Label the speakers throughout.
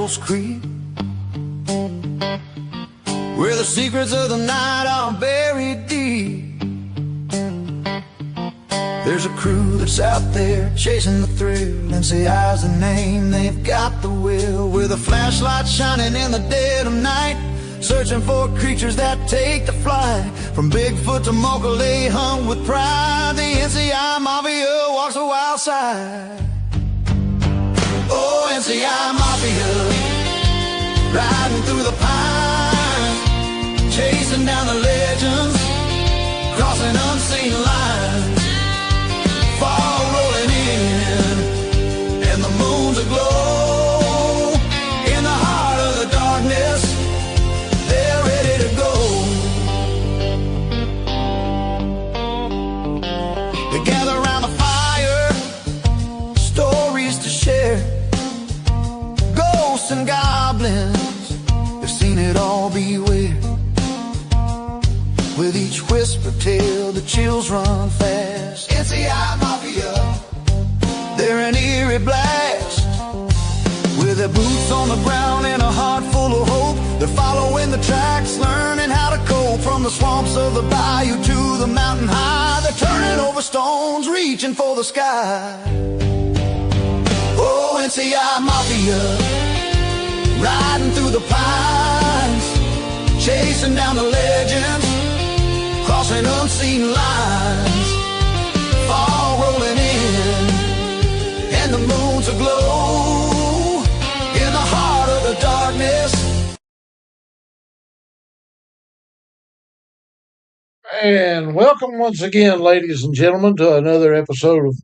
Speaker 1: Devil's Creek, where the secrets of the night are buried deep. There's a crew that's out there chasing the thrill. NCI's the name, they've got the will. With a flashlight shining in the dead of night, searching for creatures that take the flight. From Bigfoot to Mokeley, hung with pride, the NCI Mafia walks the wild side. Oh, NCI Mafia, riding through the pines, chasing down the legends, crossing unseen lines. Fall rolling in, and the moon's aglow. In the heart of the darkness, they're ready to go. They gather around the fire, stories to share. Ghosts and goblins, they've seen it all, beware. With each whisper tale, the chills run fast. NCI Mafia, they're an eerie blast. With their boots on the ground and a heart full of hope, they're following the tracks, learning how to cope. From the swamps of the bayou to the mountain high, they're turning over stones, reaching for the sky. Oh, NCI Mafia, riding through the pines, chasing down the legends, crossing unseen lines. Fall rolling in, and the moon's aglow. In the heart of the darkness.
Speaker 2: And welcome once again, ladies and gentlemen, to another episode of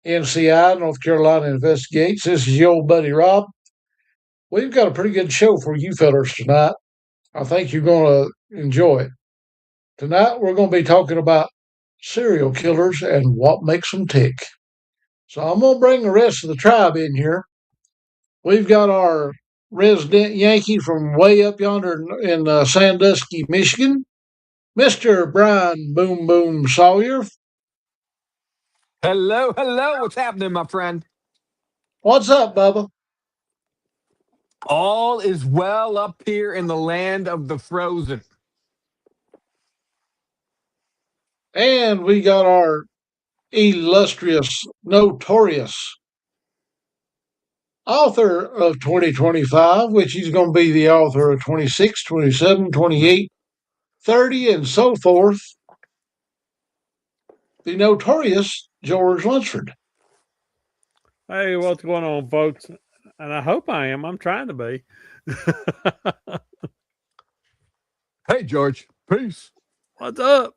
Speaker 2: NCI, North Carolina Investigates. This is your old buddy Rob. We've got a pretty good show for you fellers tonight. I think you're going to enjoy it. Tonight, we're going to be talking about serial killers and what makes them tick. So I'm going to bring the rest of the tribe in here. We've got our resident Yankee from way up yonder in Sandusky, Michigan, Mr. Brian Boom Boom Sawyer.
Speaker 3: Hello, hello. What's happening, my friend?
Speaker 2: What's up, Bubba?
Speaker 3: All is well up here in the land of the frozen.
Speaker 2: And we got our illustrious, notorious author of 2025, which he's going to be the author of 26, 27, 28, 30, and so forth, the notorious George Lunsford.
Speaker 4: Hey, what's going on, folks? And I hope I am. I'm trying to be.
Speaker 3: Hey, George. Peace.
Speaker 4: What's up?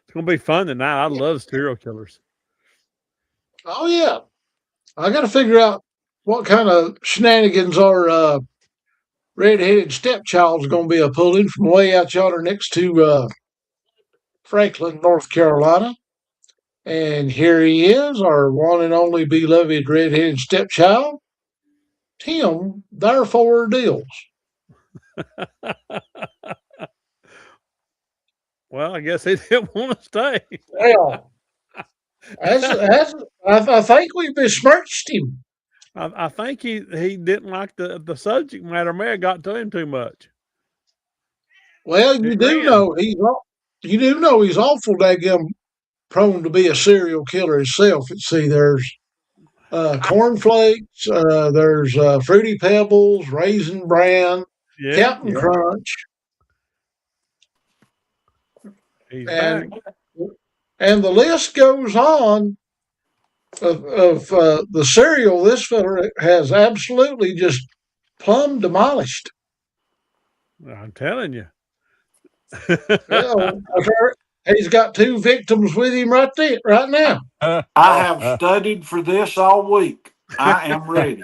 Speaker 4: It's going to be fun tonight. I love serial killers.
Speaker 2: Oh, yeah. I got to figure out what kind of shenanigans our redheaded stepchild's going to be pulling from way out yonder next to Franklin, North Carolina. And here he is, our one and only beloved redheaded stepchild, Tim, therefore deals.
Speaker 4: Well, I guess he didn't want to stay.
Speaker 2: Well, I think we besmirched him.
Speaker 4: I think he didn't like the subject matter. May have got to him too much.
Speaker 2: Well, you do know he's awful daggum prone to be a serial killer himself. See, there's cornflakes, there's Fruity Pebbles, Raisin Bran, Captain Crunch.
Speaker 4: He's back.
Speaker 2: And the list goes on of the cereal this fella has absolutely just plumb demolished.
Speaker 4: I'm telling you.
Speaker 2: Well, he's got 2 victims with him right now.
Speaker 5: I have studied for this all week. I am ready.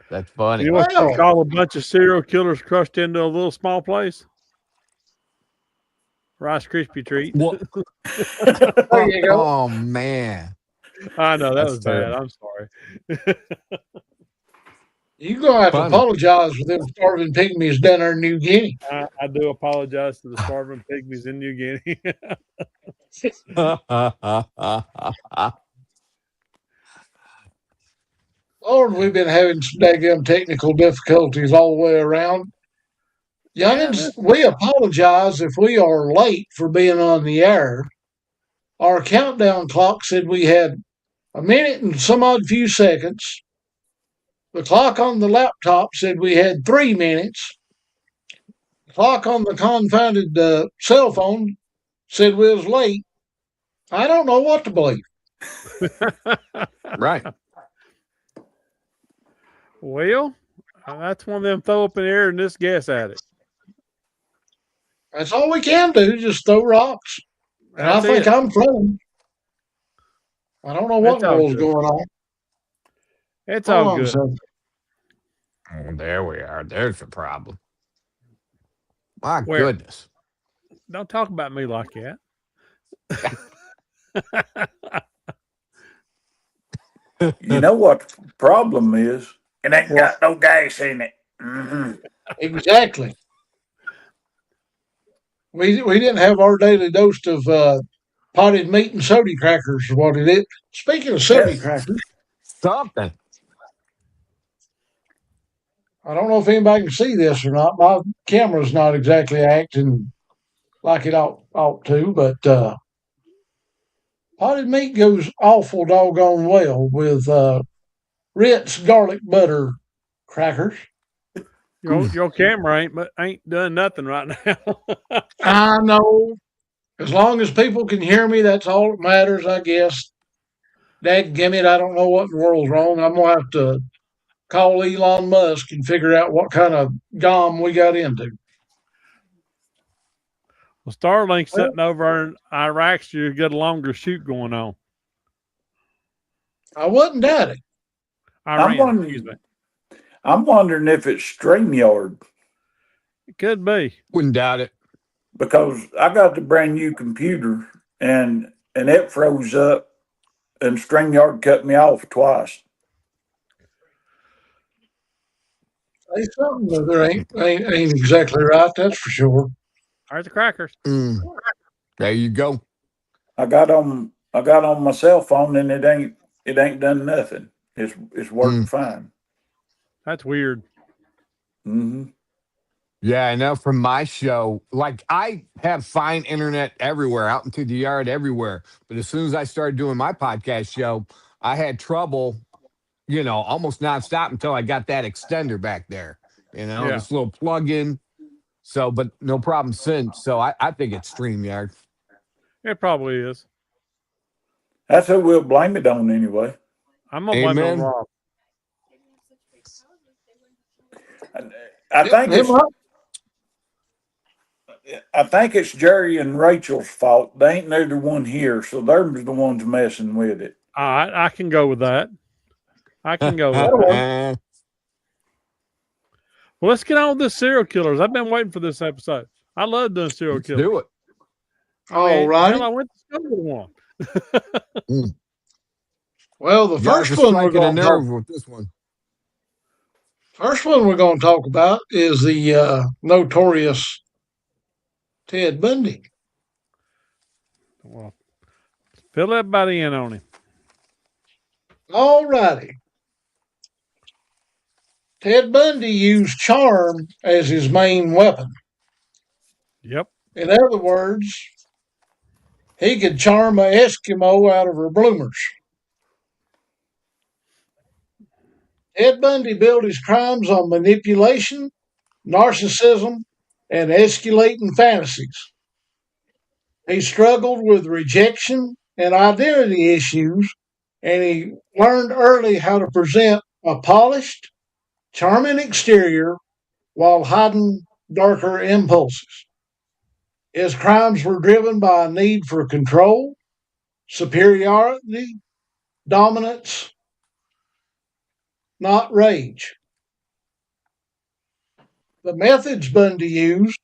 Speaker 3: That's funny.
Speaker 4: You want to call a bunch of serial killers crushed into a little small place? Rice Krispie treat.
Speaker 2: There you go.
Speaker 3: Oh, man.
Speaker 4: I know, that was bad. I'm sorry.
Speaker 2: You're going to have to apologize for them starving pygmies down there in New Guinea.
Speaker 4: I do apologize to the starving pygmies in New Guinea.
Speaker 2: Lord, we've been having some daggum technical difficulties all the way around.
Speaker 4: Yeah,
Speaker 2: Youngins, we apologize if we are late for being on the air. Our countdown clock said we had a minute and some odd few seconds. The clock on the laptop said we had 3 minutes. The clock on the confounded cell phone said we was late. I don't know what to believe.
Speaker 3: Right.
Speaker 4: well, that's one of them throw up in the air and just guess at it.
Speaker 2: That's all we can do, just throw rocks. And
Speaker 4: That's
Speaker 2: I think
Speaker 4: it.
Speaker 2: I'm throwing. I don't know what in
Speaker 4: It's
Speaker 2: the
Speaker 4: all
Speaker 2: world's
Speaker 4: good.
Speaker 2: going on.
Speaker 4: It's
Speaker 2: Hold
Speaker 4: all
Speaker 2: on a
Speaker 4: good.
Speaker 2: second.
Speaker 3: Oh, there we are. There's the problem. My
Speaker 4: Where?
Speaker 3: goodness.
Speaker 4: Don't talk about me like that.
Speaker 5: You know what the problem is? It ain't got no gas in it. Mm-hmm.
Speaker 2: Exactly. We didn't have our daily dose of potted meat and soda crackers, is what it is. Speaking of soda
Speaker 5: Yes.
Speaker 2: crackers,
Speaker 3: Something.
Speaker 2: I don't know if anybody can see this or not. My camera's not exactly acting like it ought to, but potted meat goes awful doggone well with Ritz garlic butter crackers.
Speaker 4: Your camera ain't done nothing right now.
Speaker 2: I know. As long as people can hear me, that's all that matters, I guess. Dadgummit, I don't know what in the world's wrong. I'm going to have to call Elon Musk and figure out what kind of gom we got into.
Speaker 4: Well, Starlink's
Speaker 2: Well-
Speaker 4: sitting over in Iraq, so you get a longer shoot going on.
Speaker 2: I wouldn't doubt it.
Speaker 4: Iran, excuse me.
Speaker 5: I'm wondering if it's StreamYard
Speaker 4: It could be.
Speaker 3: Wouldn't doubt it.
Speaker 5: because I got the brand new computer and it froze up and StreamYard cut me off twice.
Speaker 2: Say something that there ain't exactly right, that's for sure.
Speaker 4: There's the crackers.
Speaker 3: There you go.
Speaker 5: I got on my cell phone and it ain't done nothing. It's worked fine.
Speaker 4: That's weird.
Speaker 5: Mm-hmm.
Speaker 3: Yeah, I know from my show, like I have fine internet everywhere, out into the yard, everywhere. But as soon as I started doing my podcast show, I had trouble, almost nonstop until I got that extender back there,
Speaker 4: Yeah.
Speaker 3: this little plug-in. So, but no problem since. So I think it's StreamYard.
Speaker 4: It probably is.
Speaker 5: That's who we'll blame it on anyway.
Speaker 4: I'm gonna blame it on
Speaker 3: Amen.
Speaker 4: Rob.
Speaker 5: I think it's Jerry and Rachel's fault. They ain't neither one here, so they're the ones messing with it.
Speaker 4: I can go with that. I can go with that. Well, let's get on with this serial killers. I've been waiting for this episode. I love doing serial
Speaker 3: Let's
Speaker 4: killers.
Speaker 3: do it.
Speaker 2: All right.
Speaker 4: Hell, I went to school with one.
Speaker 2: Well, the
Speaker 3: You guys
Speaker 2: first
Speaker 3: are
Speaker 2: one we're
Speaker 3: striking a
Speaker 2: going to talk
Speaker 3: nerve with this one.
Speaker 2: First one we're going to talk about is the notorious Ted Bundy.
Speaker 4: Well, fill everybody in on him.
Speaker 2: All righty. Ted Bundy used charm as his main weapon.
Speaker 4: Yep.
Speaker 2: In other words, he could charm an Eskimo out of her bloomers. Ted Bundy built his crimes on manipulation, narcissism, and escalating fantasies. He struggled with rejection and identity issues, and he learned early how to present a polished, charming exterior while hiding darker impulses. His crimes were driven by a need for control, superiority, dominance, not rage. The methods Bundy used: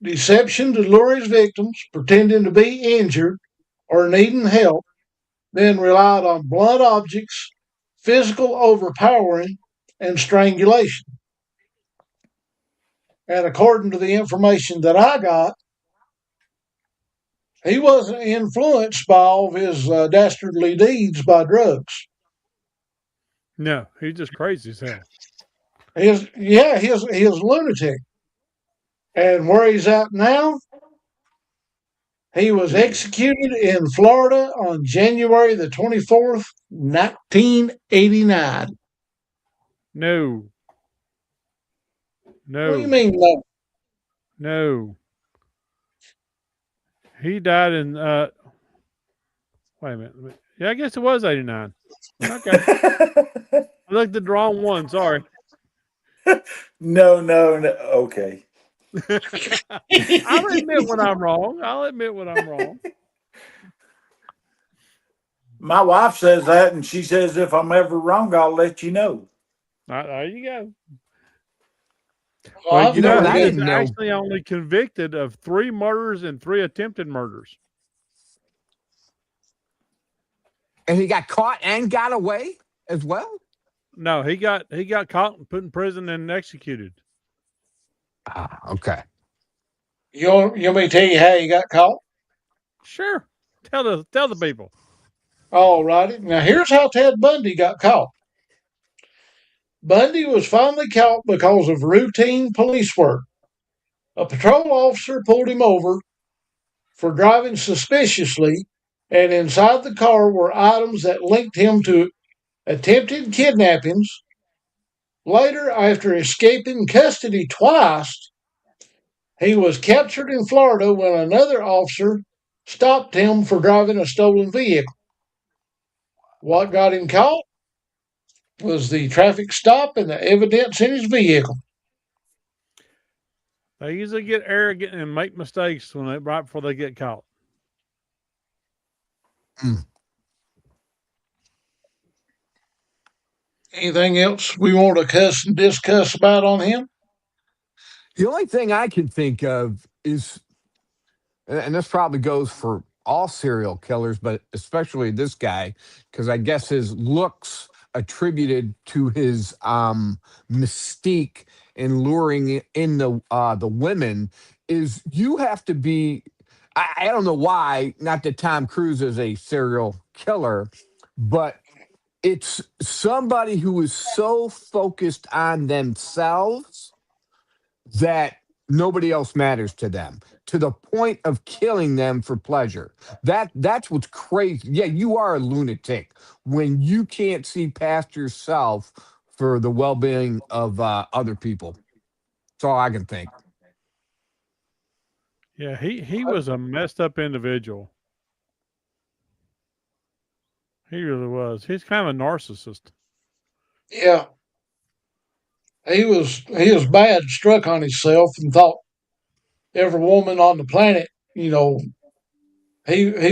Speaker 2: deception to lure his victims, pretending to be injured or needing help, then relied on blunt objects, physical overpowering, and strangulation. And according to the information that I got, He wasn't influenced by all of his dastardly deeds by drugs.
Speaker 4: No, he's just crazy as hell.
Speaker 2: He's a lunatic. And where he's at now, he was executed in Florida on January the 24th, 1989.
Speaker 4: No.
Speaker 2: What do you
Speaker 4: No.
Speaker 2: mean, no?
Speaker 4: No. He died in wait a minute. Yeah, I guess it was 89. Okay. I looked at the wrong one, sorry.
Speaker 5: No. Okay.
Speaker 4: I'll admit when I'm wrong.
Speaker 5: My wife says that, and she says if I'm ever wrong, I'll let you know.
Speaker 4: There you go.
Speaker 2: Well, I've
Speaker 3: you know
Speaker 2: never
Speaker 3: what I
Speaker 4: he
Speaker 2: been.
Speaker 4: is
Speaker 3: didn't know.
Speaker 4: actually only convicted of 3 murders and 3 attempted murders.
Speaker 3: And he got caught and got away as well?
Speaker 4: No, he got caught and put in prison and executed.
Speaker 3: Okay.
Speaker 2: You want me to tell you how he got caught?
Speaker 4: Sure. Tell the people.
Speaker 2: All righty. Now, here's how Ted Bundy got caught. Bundy was finally caught because of routine police work. A patrol officer pulled him over for driving suspiciously, and inside the car were items that linked him to attempted kidnappings. Later, after escaping custody twice, he was captured in Florida when another officer stopped him for driving a stolen vehicle. What got him caught was the traffic stop and the evidence in his vehicle.
Speaker 4: They usually get arrogant and make mistakes right before they get caught.
Speaker 2: Anything else we want to discuss about on him?
Speaker 3: The only thing I can think of is, and this probably goes for all serial killers, but especially this guy, because I guess his looks attributed to his mystique in luring in the women, is you have to be. I don't know why. Not that Tom Cruise is a serial killer, but it's somebody who is so focused on themselves that nobody else matters to them, to the point of killing them for pleasure. That's what's crazy. Yeah, you are a lunatic when you can't see past yourself for the well-being of other people. That's all I can think.
Speaker 4: Yeah, he was a messed up individual. He really was. He's kind of a narcissist.
Speaker 2: Yeah. He was bad, struck on himself, and thought every woman on the planet, he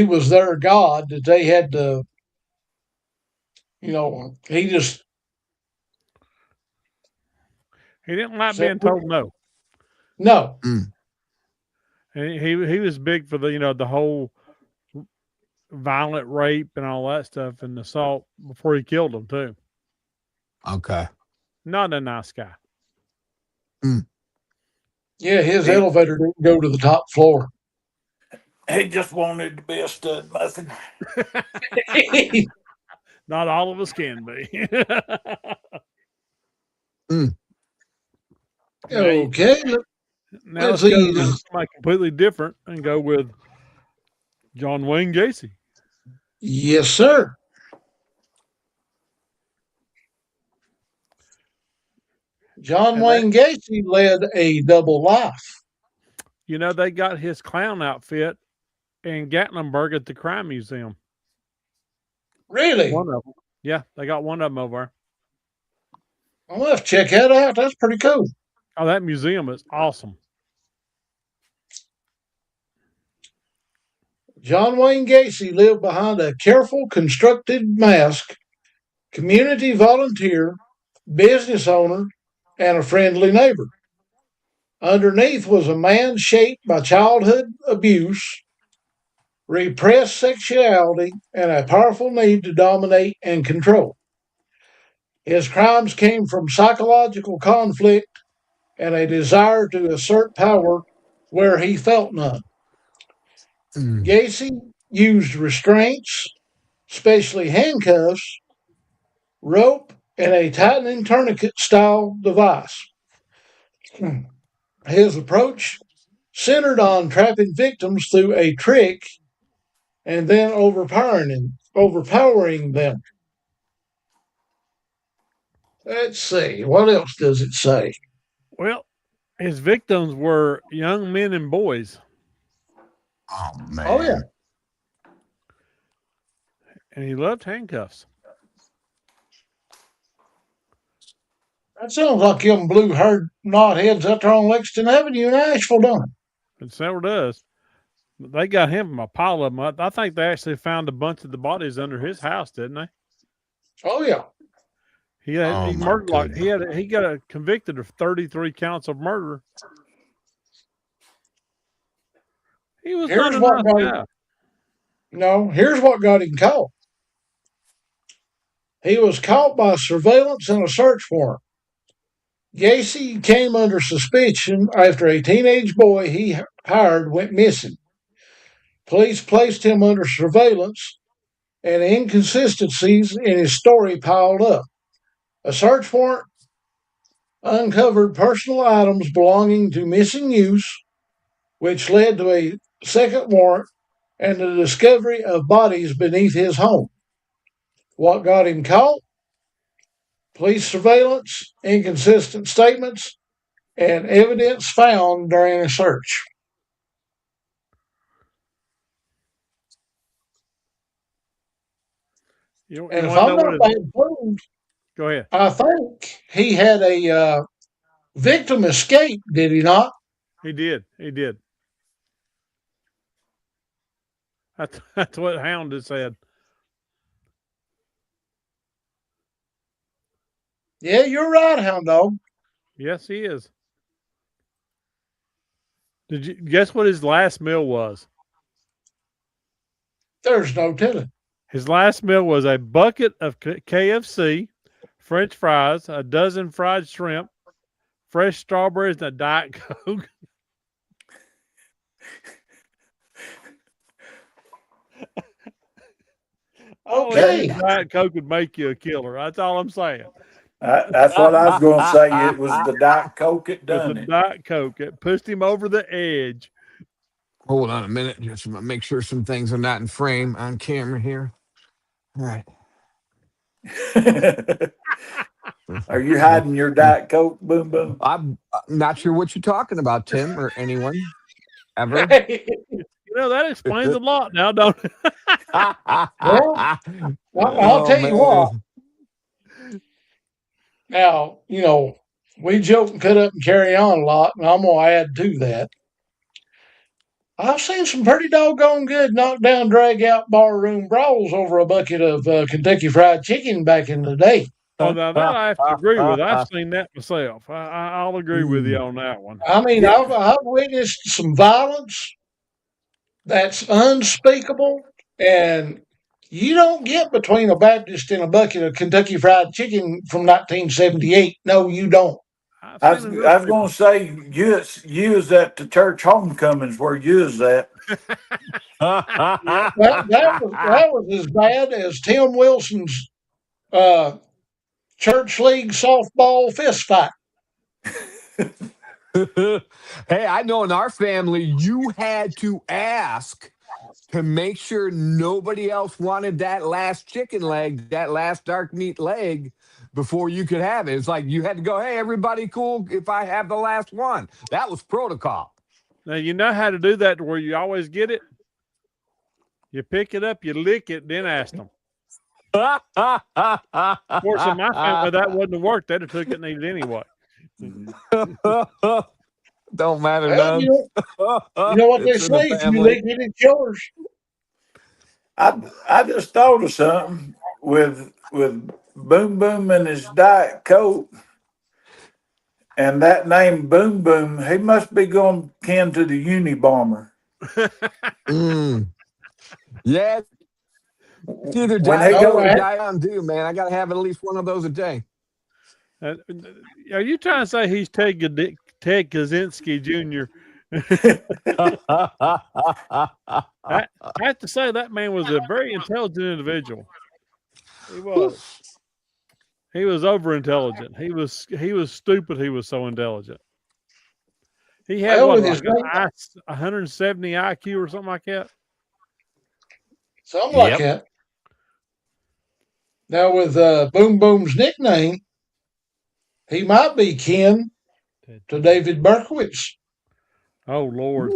Speaker 2: was their god, that they had to, he just
Speaker 4: He didn't like
Speaker 2: said,
Speaker 4: being told no.
Speaker 2: no.
Speaker 4: And he was big for the whole violent rape and all that stuff and assault before he killed them too.
Speaker 3: Okay.
Speaker 4: Not a nice guy.
Speaker 2: Yeah, his elevator didn't go to the top floor.
Speaker 5: He just wanted to be a stud muffin.
Speaker 4: Not all of us can be.
Speaker 2: Okay.
Speaker 4: Now
Speaker 2: Let's
Speaker 4: let's go
Speaker 2: see.
Speaker 4: to somebody completely different and go with John Wayne Gacy.
Speaker 2: Yes, sir. John Wayne Gacy led a double life.
Speaker 4: They got his clown outfit in Gatlinburg at the Crime Museum.
Speaker 2: Really?
Speaker 4: One of them. Yeah, they got one of them over there.
Speaker 2: I'll have to check that out. That's pretty cool.
Speaker 4: Oh, that museum is awesome.
Speaker 2: John Wayne Gacy lived behind a careful constructed mask, community volunteer, business owner, and a friendly neighbor. Underneath was a man shaped by childhood abuse, repressed sexuality, and a powerful need to dominate and control. His crimes came from psychological conflict and a desire to assert power where he felt none. Gacy used restraints, especially handcuffs, rope, and a tightening tourniquet style device. His approach centered on trapping victims through a trick and then overpowering them. Let's see, what else does it say?
Speaker 4: Well, his victims were young men and boys,
Speaker 3: Oh man.
Speaker 2: Oh, yeah.
Speaker 4: and he loved handcuffs.
Speaker 2: That sounds like them blue haired knotheads out there on Lexington Avenue in Asheville, don't it?
Speaker 4: It several does. They got him from a pile of them. I think they actually found a bunch of the bodies under his house, didn't they?
Speaker 2: Oh, yeah.
Speaker 4: He had
Speaker 3: Oh,
Speaker 4: he
Speaker 3: my
Speaker 4: murdered like
Speaker 3: goodness.
Speaker 4: he got convicted of 33 counts of murder. He was
Speaker 2: Here's
Speaker 4: not a
Speaker 2: what
Speaker 4: nice
Speaker 2: got
Speaker 4: guy.
Speaker 2: him. No, here's what got him caught. He was caught by surveillance and a search warrant. Gacy came under suspicion after a teenage boy he hired went missing. Police placed him under surveillance, and inconsistencies in his story piled up. A search warrant uncovered personal items belonging to missing youths, which led to a second warrant and the discovery of bodies beneath his home. What got him caught? Police surveillance, inconsistent statements, and evidence found during a search. And if I'm not bad informed,
Speaker 4: Go ahead.
Speaker 2: I think he had a victim escape, did he not?
Speaker 4: He did. He did. That's what Hound had said.
Speaker 2: Yeah, you're right, Hound Dog.
Speaker 4: Yes, he is. Did you guess what his last meal was?
Speaker 2: There's no telling.
Speaker 4: His last meal was a bucket of KFC, French fries, a dozen fried shrimp, fresh strawberries, and a Diet Coke.
Speaker 2: Okay.
Speaker 4: Diet Coke would make you a killer. That's all I'm saying.
Speaker 5: That's what I was going to say. It was the Diet Coke that done
Speaker 4: The
Speaker 5: it.
Speaker 4: Diet Coke. It pushed him over the edge.
Speaker 3: Hold on a minute. Just make sure some things are not in frame on camera here. All right.
Speaker 5: Are you hiding your Diet Coke, Boom Boom?
Speaker 3: I'm not sure what you're talking about, Tim, or anyone ever.
Speaker 4: You know, that explains a lot now, don't it?
Speaker 2: I'll tell you what. Now, we joke and cut up and carry on a lot, and I'm going to add to that. I've seen some pretty doggone good knockdown, drag out barroom brawls over a bucket of Kentucky Fried Chicken back in the day.
Speaker 4: Oh, now that I have to agree with. I've seen that myself. I'll agree with you on that one.
Speaker 2: I mean, I've witnessed some violence that's unspeakable, and you don't get between a Baptist and a bucket of Kentucky Fried Chicken from 1978. No, you don't.
Speaker 5: I was going to say, you is at the church homecomings where you is at.
Speaker 2: That was as bad as Tim Wilson's church league softball fist fight.
Speaker 3: Hey, I know in our family, you had to ask to make sure nobody else wanted that last chicken leg, that last dark meat leg, before you could have it. It's like you had to go, hey, everybody cool if I have the last one. That was protocol.
Speaker 4: Now, you know how to do that to where you always get it? You pick it up, you lick it, then ask them. Of course, in my family, that wouldn't have worked. They'd have took it and eat it anyway.
Speaker 3: Don't matter
Speaker 2: Well,
Speaker 3: none.
Speaker 2: you know what they
Speaker 3: It's in the
Speaker 2: say: if you
Speaker 3: family.
Speaker 2: lick it, it's yours.
Speaker 5: I just thought of something with Boom Boom and his Diet Coke, and that name Boom Boom. He must be going kin to the Unabomber.
Speaker 3: Yeah. It's either
Speaker 5: When
Speaker 3: die
Speaker 5: he
Speaker 3: young or
Speaker 2: go-
Speaker 3: die on due, man. I got to have at least one of those a day.
Speaker 4: Are you trying to say he's Ted Kaczynski Jr. I have to say that man was a very intelligent individual. He was. He was over intelligent. He was stupid. He was so intelligent. He had
Speaker 2: Well,
Speaker 4: what,
Speaker 2: with his
Speaker 4: like 170 IQ or something like that.
Speaker 2: something like
Speaker 3: Yep.
Speaker 2: that. Now with Boom Boom's nickname, he might be kin to David Berkowitz.
Speaker 4: Oh Lord,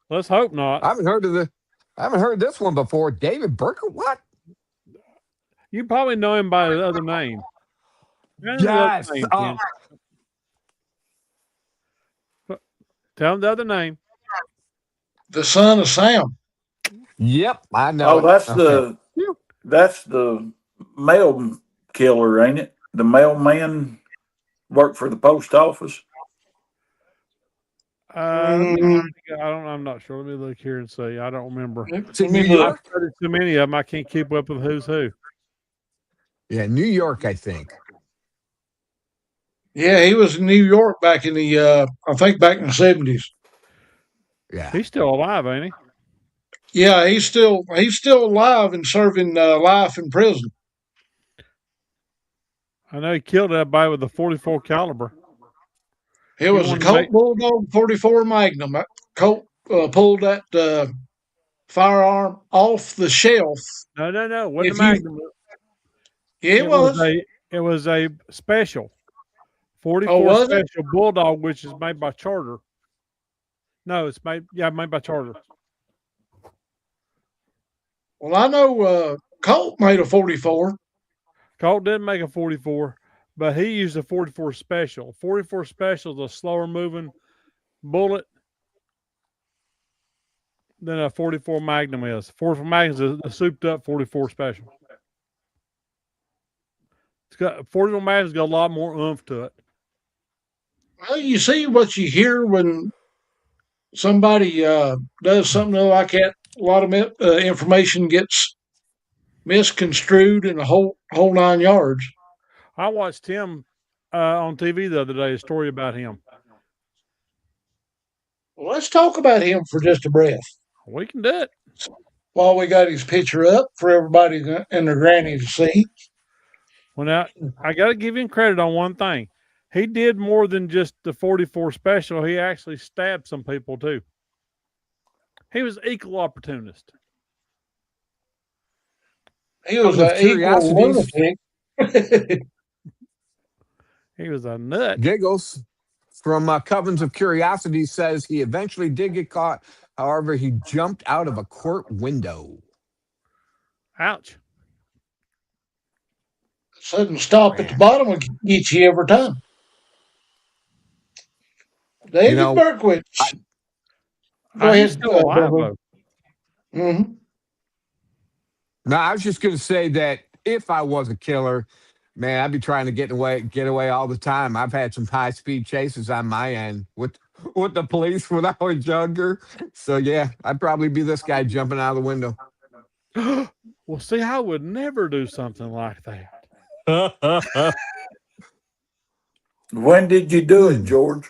Speaker 4: let's hope not.
Speaker 3: I haven't heard this one before. David Burke, what?
Speaker 4: You probably know him by the other name.
Speaker 3: Yes.
Speaker 4: Ken. Tell him the other name.
Speaker 2: The son of Sam.
Speaker 3: Yep, I know.
Speaker 5: Oh, that's the mail killer, ain't it? The mailman worked for the post office.
Speaker 4: I'm not sure. Let me look here and see. I don't remember.
Speaker 3: It's in New York.
Speaker 4: I've heard too many of them. I can't keep up with who's who.
Speaker 3: Yeah, New York, I think.
Speaker 2: Yeah, he was in New York back in the I think back in the 70s.
Speaker 3: Yeah.
Speaker 4: He's still alive, ain't he?
Speaker 2: Yeah, he's still alive and serving life in prison.
Speaker 4: I know he killed everybody with a 44 caliber.
Speaker 2: It was a Colt Bulldog 44 Magnum. That Colt pulled that firearm off the shelf.
Speaker 4: No. It wasn't a Magnum.
Speaker 2: Yeah, it was.
Speaker 4: It was a special. 44
Speaker 2: was it?
Speaker 4: special Bulldog, which is made by Charter. No, it's made by Charter.
Speaker 2: Well, I know Colt made a 44.
Speaker 4: Colt didn't make a 44, but he used a 44 special. 44 special is a slower moving bullet than a 44 Magnum is. 44 Magnum is a souped up 44 special. It's got 44 Magnum's got a lot more oomph to it.
Speaker 2: Well, you see what you hear when somebody does something like that. A lot of information gets misconstrued in the whole 9 yards.
Speaker 4: I watched him on TV the other day, a story about him.
Speaker 2: Well, let's talk about him for just a breath.
Speaker 4: We can do it.
Speaker 2: While we got his picture up for everybody and their granny to see.
Speaker 4: Well, now, I got to give him credit on one thing. He did more than just the 44 special. He actually stabbed some people, too. He was equal opportunist.
Speaker 2: He was an equal lunatic.
Speaker 4: He was a nut.
Speaker 3: Giggles from Covens of Curiosity says he eventually did get caught. However, he jumped out of a court window.
Speaker 4: Ouch.
Speaker 2: Sudden stop at the bottom will get you every time. David Berkowitz. Go ahead.
Speaker 4: Still alive, though.
Speaker 2: Mm-hmm.
Speaker 3: No, I was just going to say that if I was a killer, man, I'd be trying to get away all the time. I've had some high-speed chases on my end with the police when I was younger. So, yeah, I'd probably be this guy jumping out of the window.
Speaker 4: Well, see, I would never do something like that.
Speaker 5: When did you do it, George?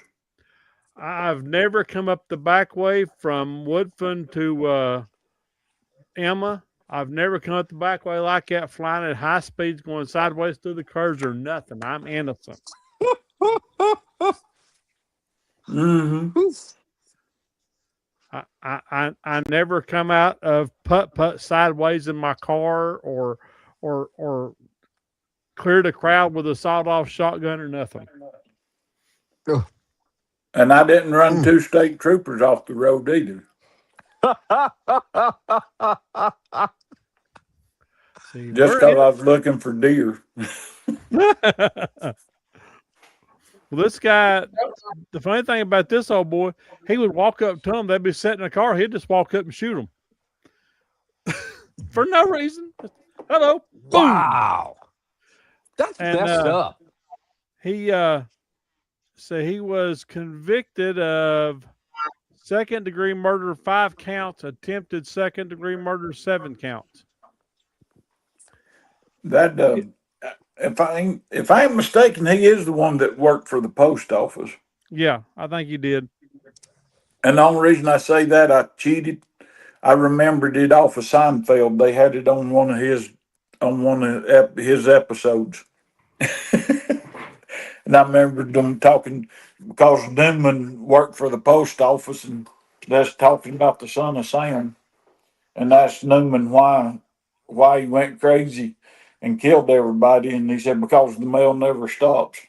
Speaker 4: I've never come up the back way from Woodfin to Emma. I've never come up the back way like that, flying at high speeds, going sideways through the curves or nothing. I'm innocent.
Speaker 5: Mm-hmm.
Speaker 4: I never come out of putt sideways in my car or cleared a crowd with a sawed-off shotgun or nothing.
Speaker 5: And I didn't run 2 state troopers off the road either. Just because I was looking for deer.
Speaker 4: Well, this guy, the funny thing about this old boy, he would walk up to them. They'd be sitting in a car. He'd just walk up and shoot them for no reason. Hello.
Speaker 3: Wow. That's messed up.
Speaker 4: He was convicted of second-degree murder 5 counts, attempted second-degree murder 7 counts.
Speaker 5: That if I ain't mistaken, he is the one that worked for the post office.
Speaker 4: Yeah, I think he did.
Speaker 5: And the only reason I say that, I cheated. I remembered it off of Seinfeld. They had it on one of his episodes. And I remember them talking because Newman worked for the post office, and that's talking about the son of Sam, and asked Newman why he went crazy and killed everybody, and he said because the mail never stops.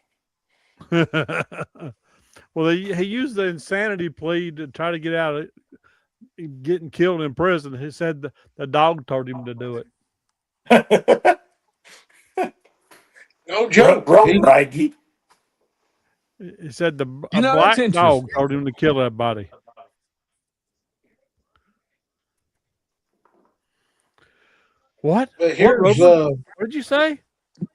Speaker 4: Well, he used the insanity plea to try to get out of getting killed in prison. He said the dog told him to do it.
Speaker 2: No joke.
Speaker 5: Road Raggy.
Speaker 4: He said a
Speaker 3: You know,
Speaker 4: black
Speaker 3: that's
Speaker 4: dog
Speaker 3: interesting.
Speaker 4: told him to kill everybody. What?
Speaker 2: But here's
Speaker 4: What did you say?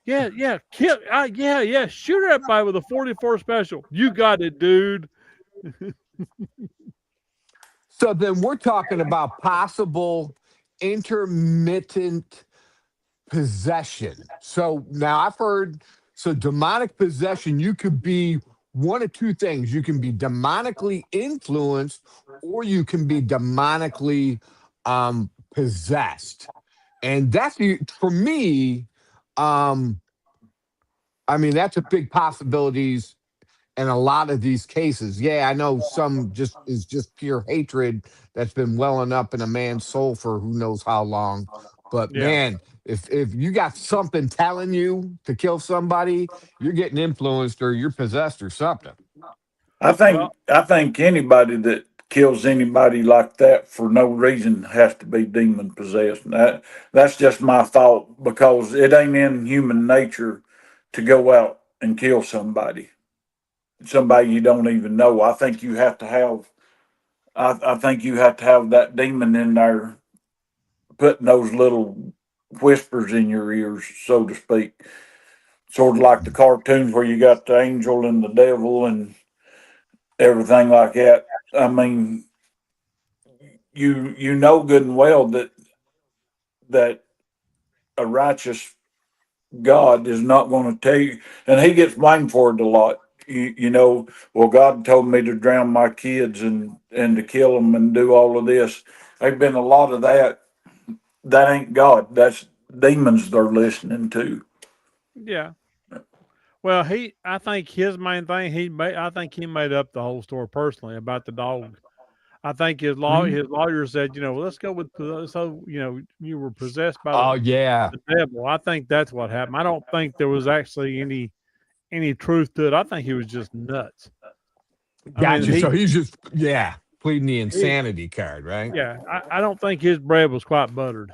Speaker 4: Yeah, kill. Yeah. Shoot everybody with a 44 special. You got it, dude.
Speaker 3: So then we're talking about possible intermittent possession. So now I've heard, so demonic possession, you could be one of two things. You can be demonically influenced, or you can be demonically possessed. And that's for me, I mean, that's a big possibilities in a lot of these cases. Yeah, I know some is just pure hatred that's been welling up in a man's soul for who knows how long. But
Speaker 4: Yeah.
Speaker 3: man, if you got something telling you to kill somebody, you're getting influenced or you're possessed or something.
Speaker 5: I think anybody that kills anybody like that for no reason has to be demon possessed. That's just my thought, because it ain't in human nature to go out and kill somebody you don't even know. I think you have to have I think you have to have that demon in there putting those little whispers in your ears, so to speak. Sort of like the cartoons where you got the angel and the devil and everything like that. I mean, you know good and well that a righteous God is not going to take, and he gets blamed for it a lot. You know, well, God told me to drown my kids and to kill them and do all of this. There's been a lot of that. That ain't God. That's demons they're listening to.
Speaker 4: Yeah. Well, I think his main thing, I think he made up the whole story personally about the dog. I think his lawyer said, well, let's go with so you were possessed by
Speaker 3: Oh yeah.
Speaker 4: the devil. I think that's what happened. I don't think there was actually any truth to it. I think he was just nuts.
Speaker 3: Gotcha. So he's just pleading the insanity card, right?
Speaker 4: Yeah, I don't think his bread was quite buttered.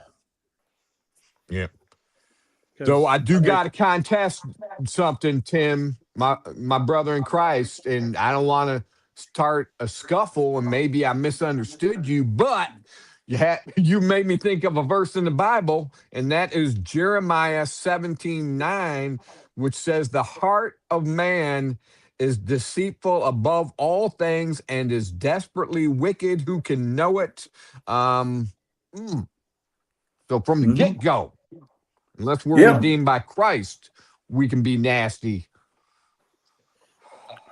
Speaker 3: Yeah. So I do got to contest something, Tim, my brother in Christ, and I don't want to start a scuffle, and maybe I misunderstood you, but you made me think of a verse in the Bible, and that is Jeremiah 17:9, which says, "The heart of man is deceitful above all things and is desperately wicked. Who can know it?" So from the get-go, unless we're redeemed by Christ, we can be nasty.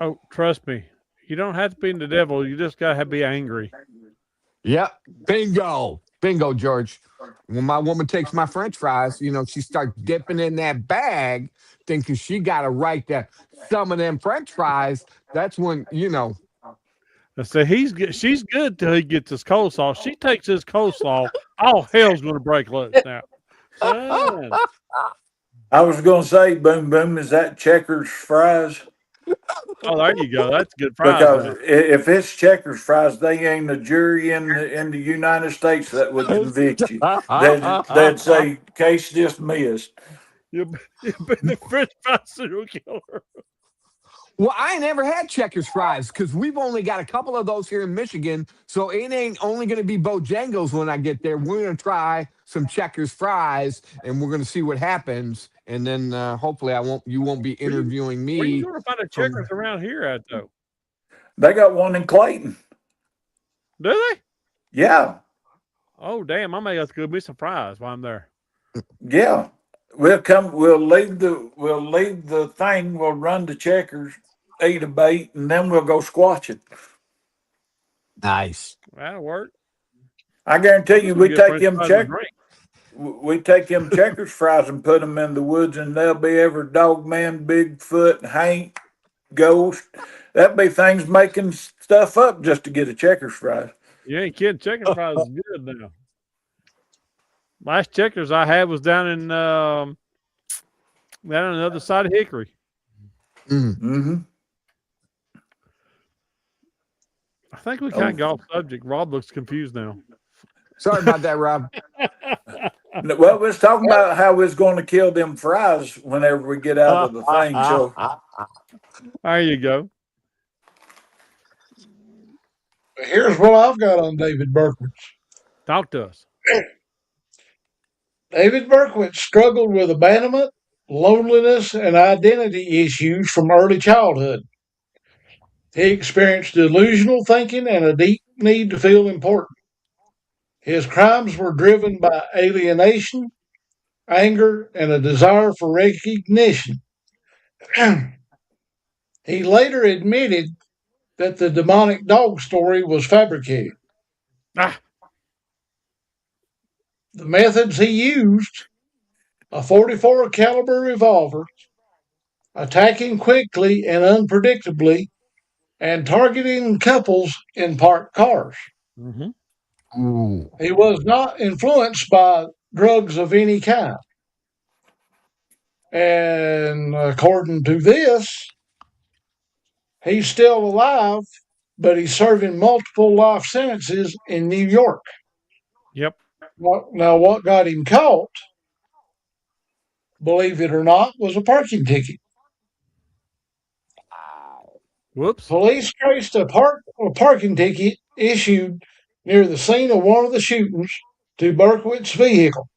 Speaker 4: Oh, trust me. You don't have to be the devil. You just got to be angry.
Speaker 3: Yep. Bingo, George. When my woman takes my French fries, she starts dipping in that bag, thinking she got a right to some of them French fries. That's when,
Speaker 4: So she's good till he gets his coleslaw. She takes his coleslaw, all hell's going to break loose now.
Speaker 5: I was going to say, Boom Boom, is that Checkers fries?
Speaker 4: Oh, there you go. That's good fries.
Speaker 5: Because if it's Checkers fries, they ain't a jury in the United States that would convict you. They'd say case dismissed.
Speaker 4: You've been the French fry serial killer.
Speaker 3: Well, I ain't never had Checkers fries because we've only got a couple of those here in Michigan. So it ain't only going to be Bojangles when I get there. We're going to try some Checkers fries, and we're going to see what happens. And then hopefully you won't be interviewing me.
Speaker 4: Where you going to find a Checkers around here at, though?
Speaker 5: They got one in Clayton.
Speaker 4: Do they?
Speaker 5: Yeah.
Speaker 4: Oh, damn. I may have to go get some fries while I'm there.
Speaker 5: Yeah. We'll leave the thing, we'll run to Checkers, eat a bait, and then we'll go squatching.
Speaker 3: Nice.
Speaker 4: That'll work.
Speaker 5: I guarantee you, we
Speaker 4: Get
Speaker 5: take
Speaker 4: French
Speaker 5: them
Speaker 4: fries and drink.
Speaker 5: we take them Checkers fries and put them in the woods, and they'll be every dog man, Bigfoot, Hank, Ghost. That'd be things making stuff up just to get a Checkers fries.
Speaker 4: You ain't kidding. Chicken fries is good now. Last Checkers I had was down in down on the other side of Hickory.
Speaker 5: Mm-hmm.
Speaker 4: I think we kind of got off subject. Rob looks confused now.
Speaker 3: Sorry about that, Rob.
Speaker 5: Well, we was talking about how we was going to kill them fries whenever we get out of the thing. So
Speaker 4: There you go.
Speaker 2: Here's what I've got on David Berkowitz.
Speaker 4: Talk to us.
Speaker 2: David Berkowitz struggled with abandonment, loneliness, and identity issues from early childhood. He experienced delusional thinking and a deep need to feel important. His crimes were driven by alienation, anger, and a desire for recognition. He later admitted that the demonic dog story was fabricated.
Speaker 4: Ah,
Speaker 2: The methods he used: a 44 caliber revolver, attacking quickly and unpredictably, and targeting couples in parked cars.
Speaker 4: mm-hmm.
Speaker 3: Ooh.
Speaker 2: He was not influenced by drugs of any kind. And according to this, he's still alive, but he's serving multiple life sentences in New York.
Speaker 4: Yep.
Speaker 2: Now, what got him caught, believe it or not, was a parking ticket.
Speaker 4: Whoops.
Speaker 2: Police traced a parking ticket issued near the scene of one of the shootings to Berkowitz's vehicle.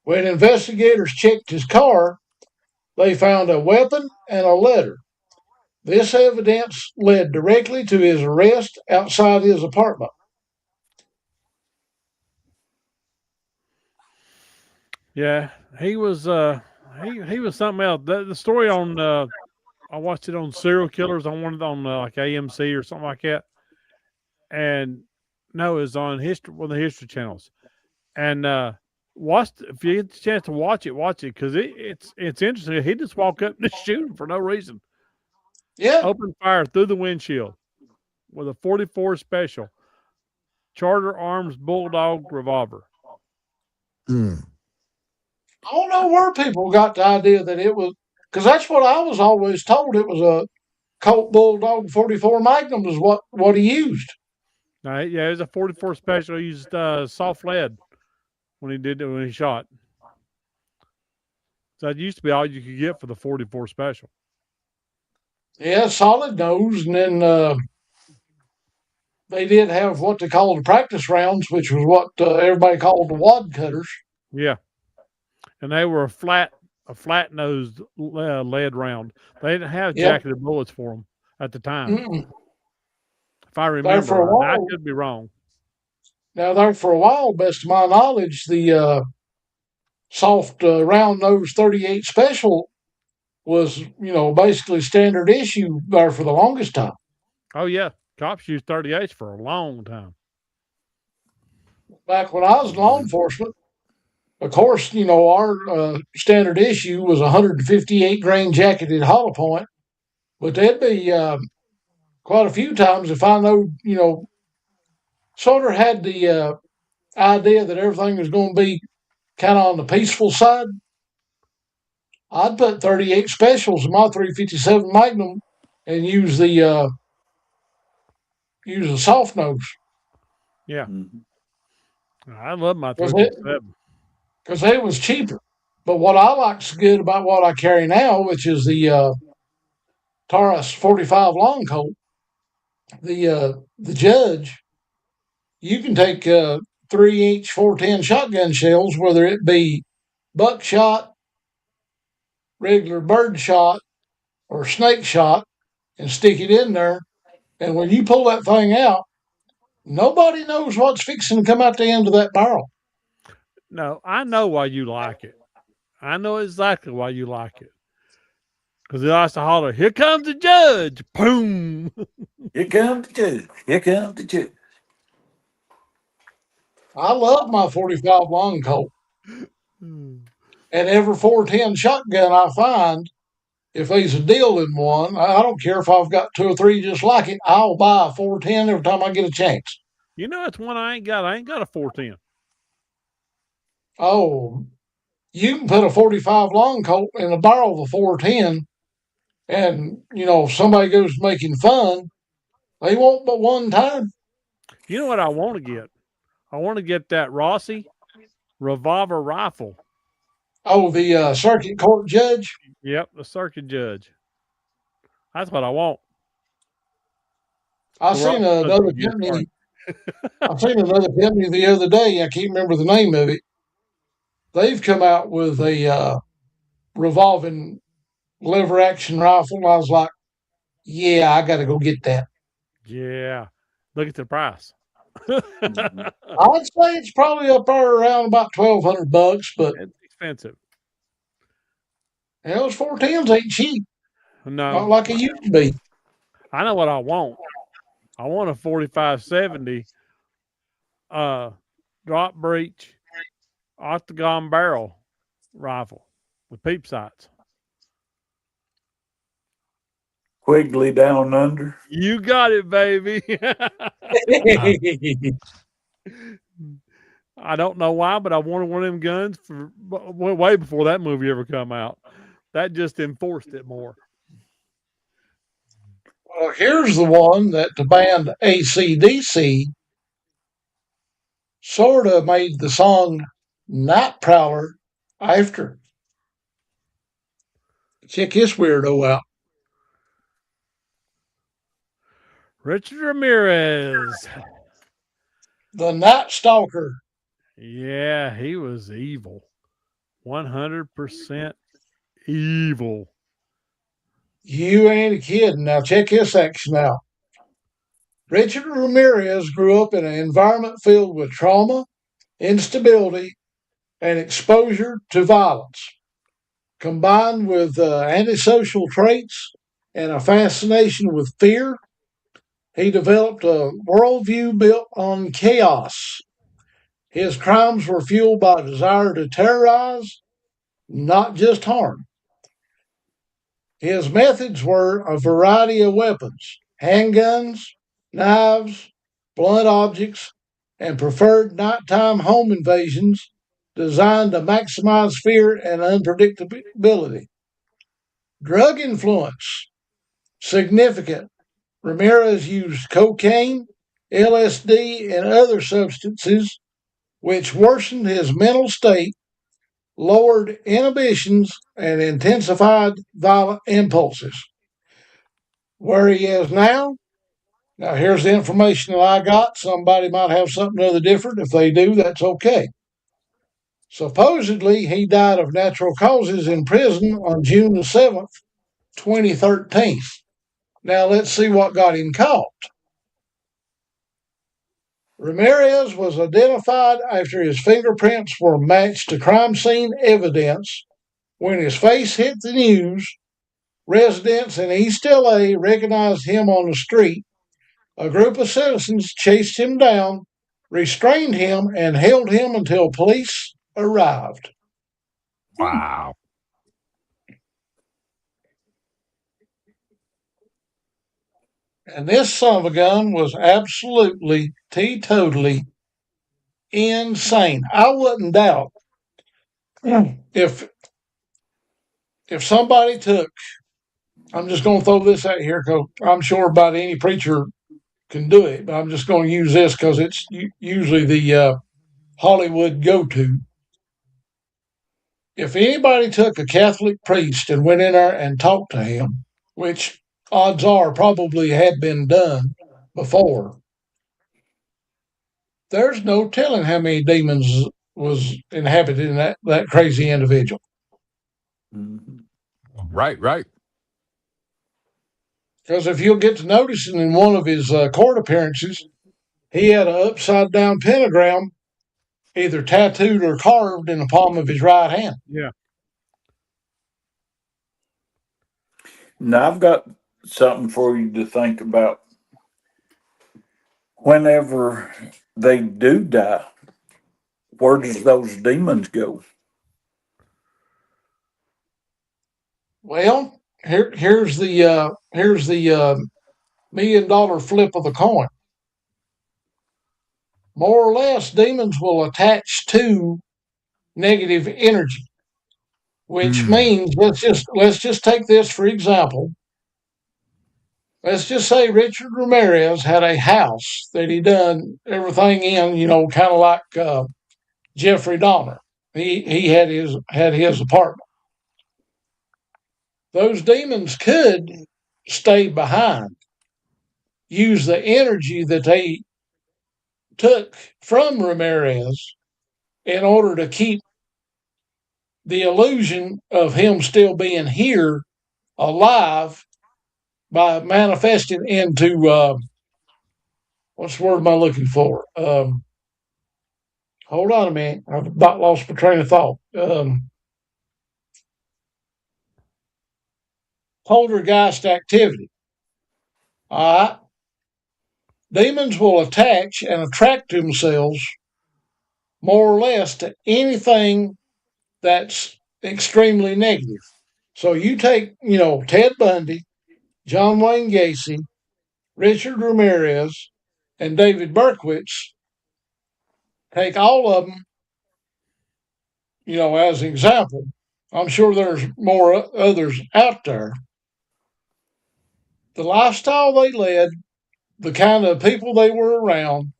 Speaker 2: When investigators checked his car, they found a weapon and a letter. This evidence led directly to his arrest outside his apartment.
Speaker 4: Yeah, he was he was something else. The story on I watched it on serial killers. I wanted on like AMC or something like that. And no, it was on one of the history channels. And if you get the chance to watch it because it's interesting. He just walked up and just shoot him for no reason.
Speaker 2: Yeah,
Speaker 4: Open fire through the windshield with a 44 special Charter Arms Bulldog revolver.
Speaker 3: Mm.
Speaker 2: I don't know where people got the idea that it was, because that's what I was always told. It was a Colt Bulldog 44 Magnum is what he used.
Speaker 4: Yeah, it was a 44 special. He used soft lead when he shot. So that used to be all you could get for the 44 special.
Speaker 2: Yeah, solid nose, and then they did have what they called the practice rounds, which was what everybody called the wad cutters.
Speaker 4: Yeah, and they were a flat nosed lead round. They didn't have jacketed bullets for them at the time.
Speaker 2: Mm-mm.
Speaker 4: If I remember,
Speaker 2: for a while,
Speaker 4: I could be wrong.
Speaker 2: Now, there for a while, best of my knowledge, the soft round nose 38 special was, basically standard issue there for the longest time.
Speaker 4: Oh yeah, cops used 38s for a long time.
Speaker 2: Back when I was in law enforcement, of course, our standard issue was 158 grain jacketed hollow point, but there'd be quite a few times if I know, sort of had the idea that everything was going to be kind of on the peaceful side, I'd put 38 specials in my 357 Magnum and use the soft nose.
Speaker 4: Yeah,
Speaker 5: Mm-hmm.
Speaker 4: I love my 357
Speaker 2: because it was cheaper. But what I like's good about what I carry now, which is the Taurus 45 Long Colt, the Judge, you can take 3-inch 410 shotgun shells, whether it be buckshot, regular bird shot, or snake shot, and stick it in there. And when you pull that thing out, nobody knows what's fixing to come out the end of that barrel.
Speaker 4: No, I know why you like it. I know exactly why you like it. Because he likes to holler, "Here comes the judge!" Boom.
Speaker 5: Here comes the judge. Here comes the judge.
Speaker 2: I love my 45 long Colt. And every 410 shotgun I find, if there's a deal in one, I don't care if I've got 2 or 3 just like it, I'll buy a 410 every time I get a chance.
Speaker 4: You know, it's one I ain't got. I ain't got a 410.
Speaker 2: Oh, you can put a 45 long Colt in the barrel of a 410, and, if somebody goes making fun, they won't but one time.
Speaker 4: You know what I want to get? I want to get that Rossi revolver rifle.
Speaker 2: Oh, the circuit court judge?
Speaker 4: Yep, the circuit judge. That's what I want.
Speaker 2: I seen another company. I seen another company the other day. I can't remember the name of it. They've come out with a revolving lever action rifle. And I was like, yeah, I got to go get that.
Speaker 4: Yeah. Look at the price.
Speaker 2: I'd say it's probably up there around about $1,200, but
Speaker 4: it's expensive.
Speaker 2: Those 410s ain't cheap.
Speaker 4: No,
Speaker 2: Not like it used to be.
Speaker 4: I know what I want. I want a 4570 drop breech octagon barrel rifle with peep sights.
Speaker 5: Quigley down under.
Speaker 4: You got it, baby. I don't know why, but I wanted one of them guns for way before that movie ever come out. That just enforced it more.
Speaker 2: Well, here's the one that the band AC/DC sort of made the song Night Prowler after. Check this weirdo out.
Speaker 4: Richard Ramirez.
Speaker 2: The Night Stalker.
Speaker 4: Yeah, he was evil. 100% evil.
Speaker 2: You ain't kidding. Now check this action out. Richard Ramirez grew up in an environment filled with trauma, instability, and exposure to violence. Combined with antisocial traits and a fascination with fear, he developed a worldview built on chaos. His crimes were fueled by a desire to terrorize, not just harm. His methods were a variety of weapons: handguns, knives, blunt objects, and preferred nighttime home invasions designed to maximize fear and unpredictability. Drug influence, significant. Ramirez used cocaine, LSD, and other substances which worsened his mental state, lowered inhibitions, and intensified violent impulses. Where he is now, here's the information that I got. Somebody might have something other different. If they do, that's okay. Supposedly, he died of natural causes in prison on June the 7th, 2013. Now, let's see what got him caught. Ramirez was identified after his fingerprints were matched to crime scene evidence. When his face hit the news, residents in East LA recognized him on the street. A group of citizens chased him down, restrained him, and held him until police arrived.
Speaker 3: Wow.
Speaker 2: And this son of a gun was absolutely, teetotally insane. I wouldn't doubt if somebody took, I'm just going to throw this out here because I'm sure about any preacher can do it, but I'm just going to use this because it's usually the Hollywood go-to. If anybody took a Catholic priest and went in there and talked to him, which odds are probably had been done before, there's no telling how many demons was inhabited in that crazy individual.
Speaker 5: Mm-hmm.
Speaker 3: Right.
Speaker 2: Because if you'll get to noticing in one of his court appearances, he had an upside down pentagram either tattooed or carved in the palm of his right hand.
Speaker 4: Yeah.
Speaker 5: Now I've got something for you to think about. Whenever they do die, where does those demons go?
Speaker 2: Well, here's the $1 million flip of the coin. More or less, demons will attach to negative energy, which means let's just take this for example. Let's just say Richard Ramirez had a house that he done everything in, kind of like Jeffrey Dahmer. He had his apartment. Those demons could stay behind, use the energy that they took from Ramirez in order to keep the illusion of him still being here alive by manifesting into what's the word am I looking for? Hold on a minute. I've about lost my train of thought. Poltergeist activity. All right. Demons will attach and attract themselves more or less to anything that's extremely negative. So you take, Ted Bundy, John Wayne Gacy, Richard Ramirez, and David Berkowitz, take all of them, as an example. I'm sure there's more others out there. The lifestyle they led, the kind of people they were around,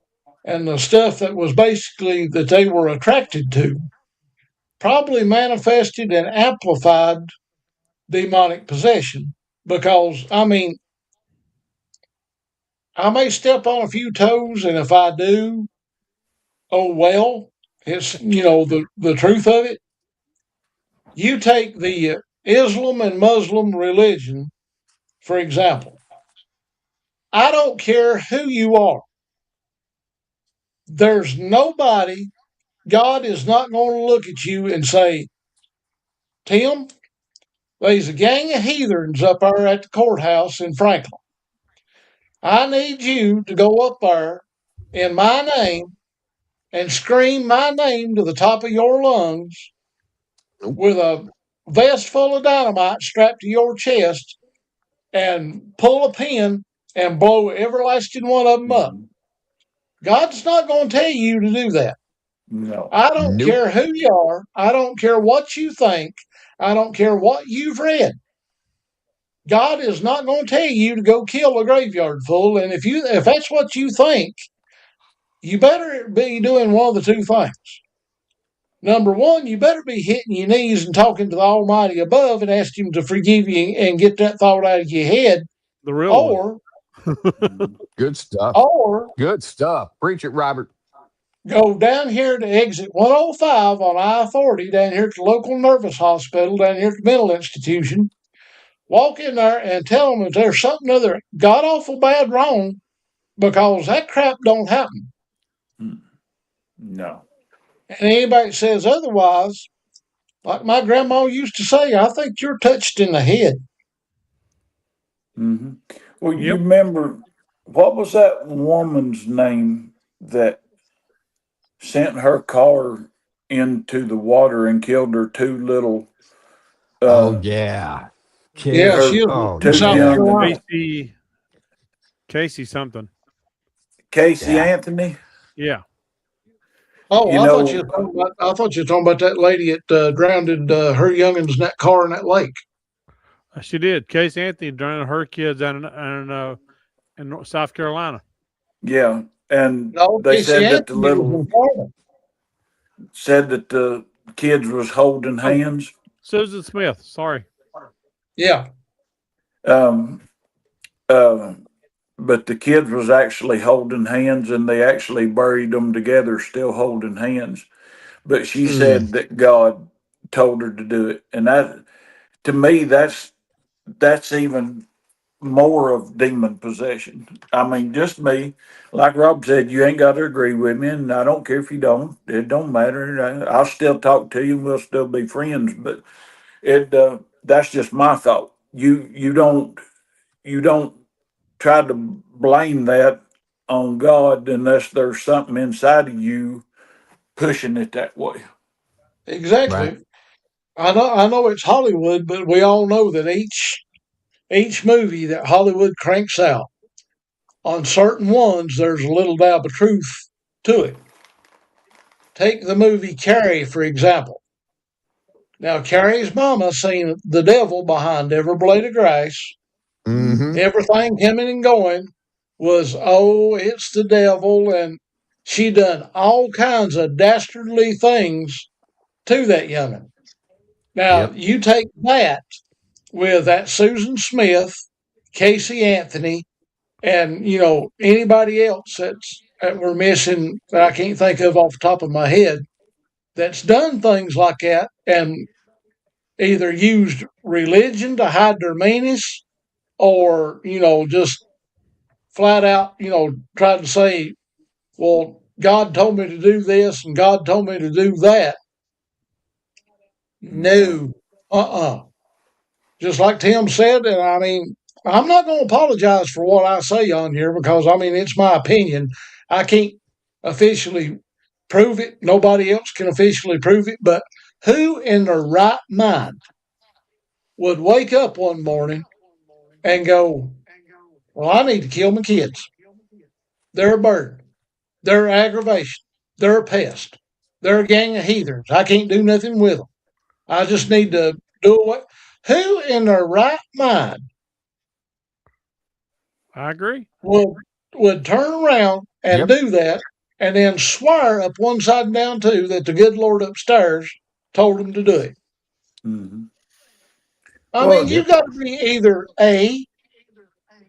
Speaker 2: and the stuff that was basically that they were attracted to probably manifested and amplified demonic possession. Because, I mean, I may step on a few toes, and if I do, oh well, it's, the truth of it. You take the Islam and Muslim religion, for example. I don't care who you are. There's nobody, God is not going to look at you and say, Tim, there's a gang of heathens up there at the courthouse in Franklin. I need you to go up there in my name and scream my name to the top of your lungs with a vest full of dynamite strapped to your chest and pull a pin and blow every last one of them up. God's not going to tell you to do that.
Speaker 5: No.
Speaker 2: I don't care who you are. I don't care what you think. I don't care what you've read. God is not going to tell you to go kill a graveyard full. And if that's what you think, you better be doing one of the two things. Number one, you better be hitting your knees and talking to the Almighty above and ask Him to forgive you and get that thought out of your head.
Speaker 4: The real
Speaker 2: or
Speaker 3: Good stuff.
Speaker 2: Or
Speaker 3: good stuff. Preach it, Robert.
Speaker 2: Go down here to exit 105 on I-40, down here at the local nervous hospital, down here at the mental institution. Walk in there and tell them that there's something other god awful bad wrong, because that crap don't happen.
Speaker 5: No.
Speaker 2: And anybody that says otherwise, like my grandma used to say, I think you're touched in the head.
Speaker 5: Mm-hmm. Well, you remember, what was that woman's name that sent her car into the water and killed her two little
Speaker 3: oh yeah.
Speaker 2: Yeah, she was South Carolina.
Speaker 4: Casey something.
Speaker 5: Casey Anthony?
Speaker 4: Yeah.
Speaker 2: Oh, I thought you were talking about that lady that drowned her youngins in that car in that lake.
Speaker 4: She did. Casey Anthony drowned her kids in South Carolina.
Speaker 5: Yeah, and they
Speaker 2: Casey
Speaker 5: said that
Speaker 2: Anthony
Speaker 5: said that the kids was holding hands.
Speaker 4: Susan Smith, sorry.
Speaker 2: Yeah.
Speaker 5: But the kids was actually holding hands, and they actually buried them together, still holding hands. But she said that God told her to do it, and that, to me, that's even more of demon possession. I mean, just me. Like Rob said, you ain't got to agree with me, and I don't care if you don't. It don't matter. I'll still talk to you, and we'll still be friends. But that's just my thought. you don't try to blame that on God unless there's something inside of you pushing it that way.
Speaker 3: Right.
Speaker 2: Exactly. I know it's Hollywood, but we all know that each movie that Hollywood cranks out, on certain ones, there's a little dab of truth to it. Take the movie Carrie, for example. Now, Carrie's mama seen the devil behind every blade of grass.
Speaker 3: Mm-hmm.
Speaker 2: Everything coming and going was, oh, it's the devil. And she done all kinds of dastardly things to that young'un. Now,
Speaker 3: Yep.
Speaker 2: you take that with that Susan Smith, Casey Anthony, and anybody else that we're missing that I can't think of off the top of my head that's done things like that and either used religion to hide their meanness or just flat out tried to say, well, God told me to do this and God told me to do that. No, just like Tim said, and I mean, I'm not going to apologize for what I say on here because I mean it's my opinion. I can't officially prove it. Nobody else can officially prove it. But who in their right mind would wake up one morning and go, "Well, I need to kill my kids. They're a burden. They're aggravation. They're a pest. They're a gang of heathens. I can't do nothing with them. I just need to do what." Who in their right mind
Speaker 4: I agree.
Speaker 2: would would turn around and
Speaker 3: Yep.
Speaker 2: do that and then swear up one side and down too that the good Lord upstairs told him to do it?
Speaker 5: Mm-hmm.
Speaker 2: I mean,
Speaker 5: Well,
Speaker 2: you
Speaker 3: Yep.
Speaker 2: got to be either A,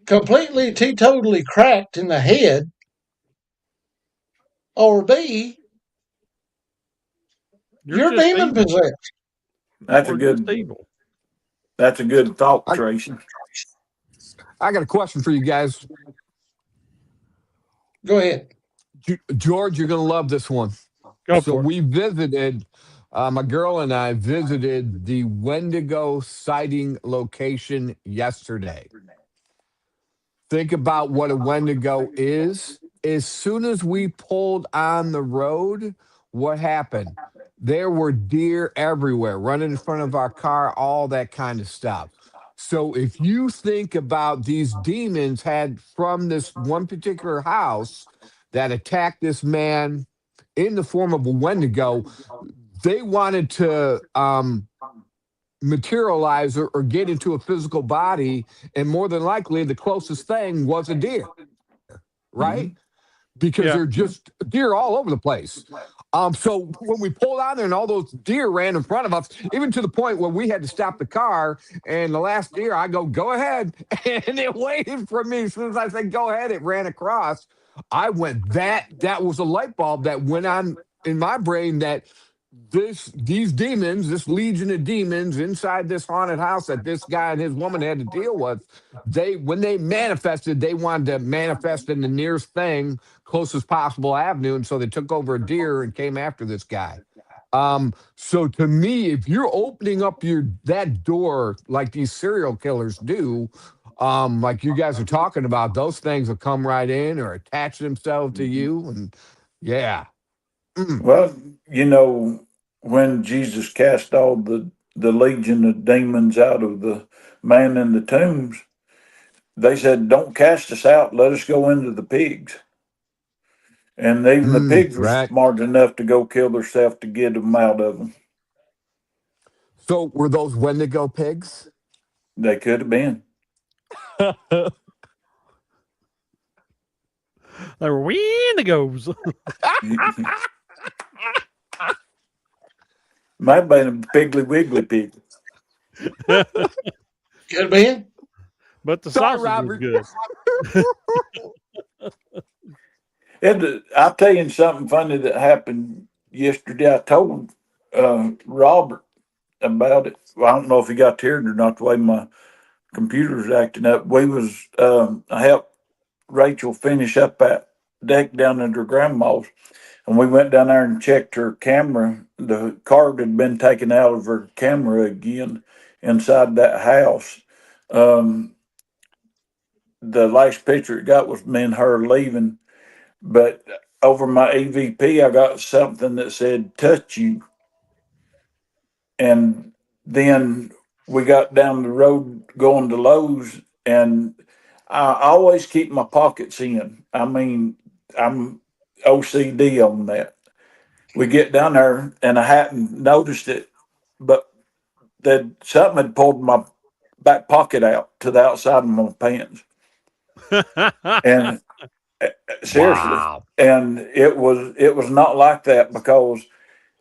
Speaker 2: completely teetotally cracked in the head, or B,
Speaker 4: You're
Speaker 2: you're
Speaker 4: just
Speaker 2: demon
Speaker 4: evil,
Speaker 2: possessed.
Speaker 5: that's a
Speaker 4: or just
Speaker 5: good
Speaker 4: evil.
Speaker 5: that's a good thought,
Speaker 3: I,
Speaker 5: Tracy.
Speaker 3: I got a question for you guys.
Speaker 2: Go ahead.
Speaker 3: George, you're going to love this one.
Speaker 4: Go
Speaker 3: So
Speaker 4: for it.
Speaker 3: we visited, my girl and I visited the Wendigo sighting location yesterday. Think about what a Wendigo is. As soon as we pulled on the road, what happened? There were deer everywhere, running in front of our car, all that kind of stuff. So if you think about these demons had from this one particular house that attacked this man in the form of a Wendigo, they wanted to materialize or get into a physical body, and more than likely, the closest thing was a deer, right?
Speaker 5: Mm-hmm.
Speaker 3: Because they're
Speaker 4: Yeah.
Speaker 3: just deer all over the place. So when we pulled out there and all those deer ran in front of us, even to the point where we had to stop the car, and the last deer, I go ahead, and it waited for me. As soon as I said go ahead, it ran across. I went that was a light bulb that went on in my brain that these demons, this legion of demons inside this haunted house that this guy and his woman had to deal with, when they manifested, they wanted to manifest in the nearest thing, closest possible avenue, and so they took over a deer and came after this guy. So to me, if you're opening up that door like these serial killers do, like you guys are talking about, those things will come right in or attach themselves to
Speaker 5: Mm-hmm.
Speaker 3: you, and yeah. Mm.
Speaker 5: Well, when Jesus cast all the legion of demons out of the man in the tombs, they said, "Don't cast us out. Let us go into the pigs." And even the pigs were
Speaker 3: Right.
Speaker 5: smart enough to go kill themselves to get them out of them.
Speaker 3: So were those Wendigo pigs?
Speaker 5: They could have been.
Speaker 4: They were Wendigos.
Speaker 5: Might have been a Piggly Wiggly pig.
Speaker 2: Could have been.
Speaker 4: But the
Speaker 3: Sorry,
Speaker 4: sausage was
Speaker 3: Robert.
Speaker 4: good.
Speaker 5: I'll tell you something funny that happened yesterday. I told Robert about it. Well, I don't know if he got to hear it or not, the way my computer's acting up. I helped Rachel finish up that deck down at her grandma's, and we went down there and checked her camera. The card had been taken out of her camera again inside that house. Um, the last picture it got was me and her leaving, but over my EVP, I got something that said "touch you," and then we got down the road going to Lowe's, and I always keep my pockets in. I mean, I'm OCD on that. We get down there, and I hadn't noticed it, but that something had pulled my back pocket out to the outside of my pants, and seriously,
Speaker 3: Wow.
Speaker 5: and it was not like that because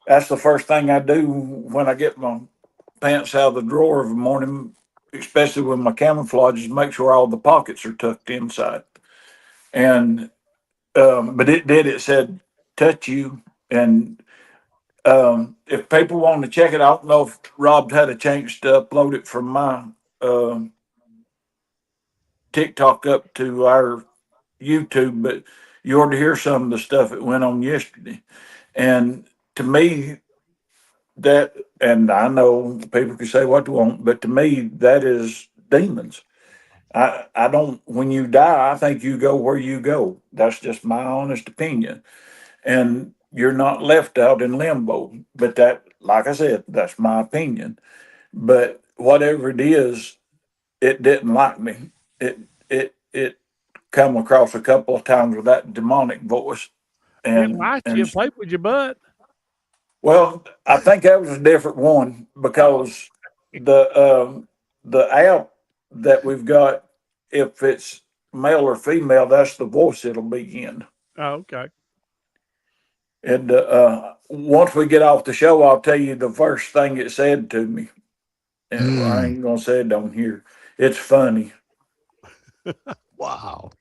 Speaker 5: that's the first thing I do when I get my pants out of the drawer of the morning, especially with my camouflage, is make sure all the pockets are tucked inside. And but it did. It said touch you, and if people want to check it, I don't know if Rob had a chance to upload it from my um TikTok up to our YouTube, but you ought to hear some of the stuff that went on yesterday. And to me, that, and I know people can say what they want, but to me, that is demons. I don't, when you die, I think you go where you go. That's just my honest opinion. And you're not left out in limbo. But that, like I said, that's my opinion. But whatever it is, it didn't like me. It come across a couple of times with that demonic voice.
Speaker 4: It
Speaker 5: And
Speaker 4: liked you
Speaker 5: and
Speaker 4: and played with your butt.
Speaker 5: well, I think that was a different one because the app that we've got, if it's male or female, that's the voice it'll be in.
Speaker 4: Oh, okay.
Speaker 5: And once we get off the show, I'll tell you the first thing it said to me. And I
Speaker 3: Mm.
Speaker 5: ain't gonna say it down here. It's funny.
Speaker 3: Wow.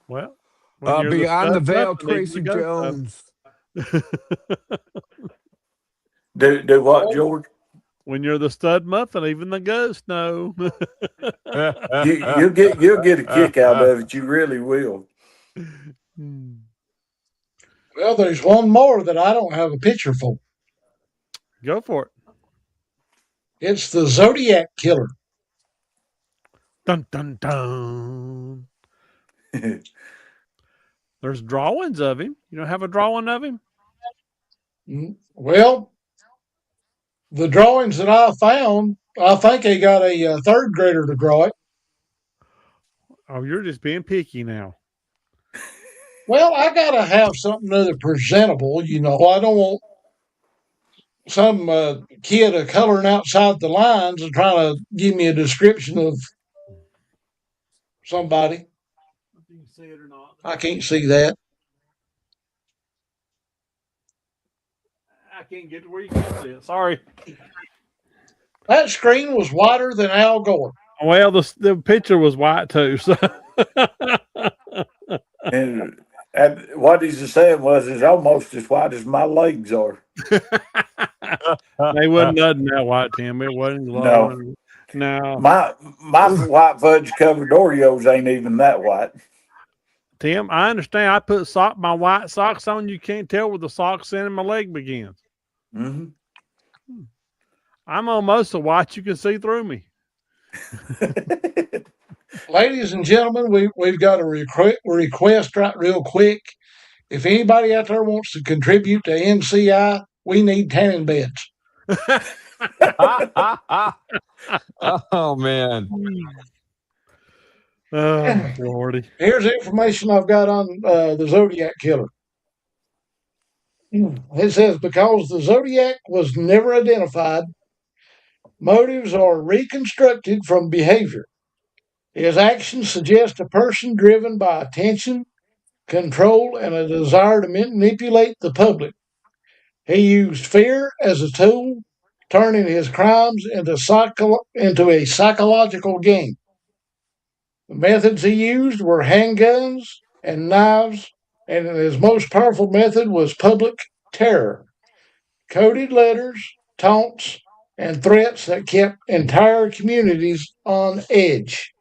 Speaker 4: Well, when you're the
Speaker 3: Beyond the
Speaker 4: stud
Speaker 3: veil,
Speaker 4: muffin, even the
Speaker 3: Tracy
Speaker 4: ghost knows.
Speaker 3: Jones.
Speaker 5: Do what,
Speaker 2: Well,
Speaker 5: George?
Speaker 4: When you're the stud muffin, even the ghosts know.
Speaker 5: You'll get a kick out of it. You really will.
Speaker 4: Hmm.
Speaker 2: well, there's one more that I don't have a picture for.
Speaker 4: Go for it.
Speaker 2: It's the Zodiac Killer.
Speaker 4: Dun dun dun. There's drawings of him. You don't have a drawing of him?
Speaker 2: Well, the drawings that I found, I think they got a third grader to draw it.
Speaker 4: Oh, you're just being picky now.
Speaker 2: Well, I got to have something other presentable. I don't want some kid coloring outside the lines and trying to give me a description of somebody.
Speaker 4: You can see it or not.
Speaker 2: I can't see that.
Speaker 4: I can't get to where you can see it. Sorry.
Speaker 2: That screen was wider than Al Gore.
Speaker 4: Well, the picture was white too. So
Speaker 5: And what he's saying was, it's almost as wide as my legs are.
Speaker 4: they wasn't nothing that white, Tim. It wasn't
Speaker 5: No,
Speaker 4: glowing. No,
Speaker 5: my white fudge covered Oreos ain't even that white.
Speaker 4: Tim, I understand. I put my white socks on. You can't tell where the socks end and my leg begins.
Speaker 5: Hmm.
Speaker 4: I'm almost so white you can see through me.
Speaker 2: Ladies and gentlemen, we've got a request right real quick. If anybody out there wants to contribute to NCI, we need tanning beds.
Speaker 3: Oh man.
Speaker 4: Oh, Lordy.
Speaker 2: Here's the information I've got on the Zodiac Killer. It says because the Zodiac was never identified, motives are reconstructed from behavior. His actions suggest a person driven by attention, control, and a desire to manipulate the public. He used fear as a tool, turning his crimes into a psychological game. The methods he used were handguns and knives, and his most powerful method was public terror, coded letters, taunts, and threats that kept entire communities on edge.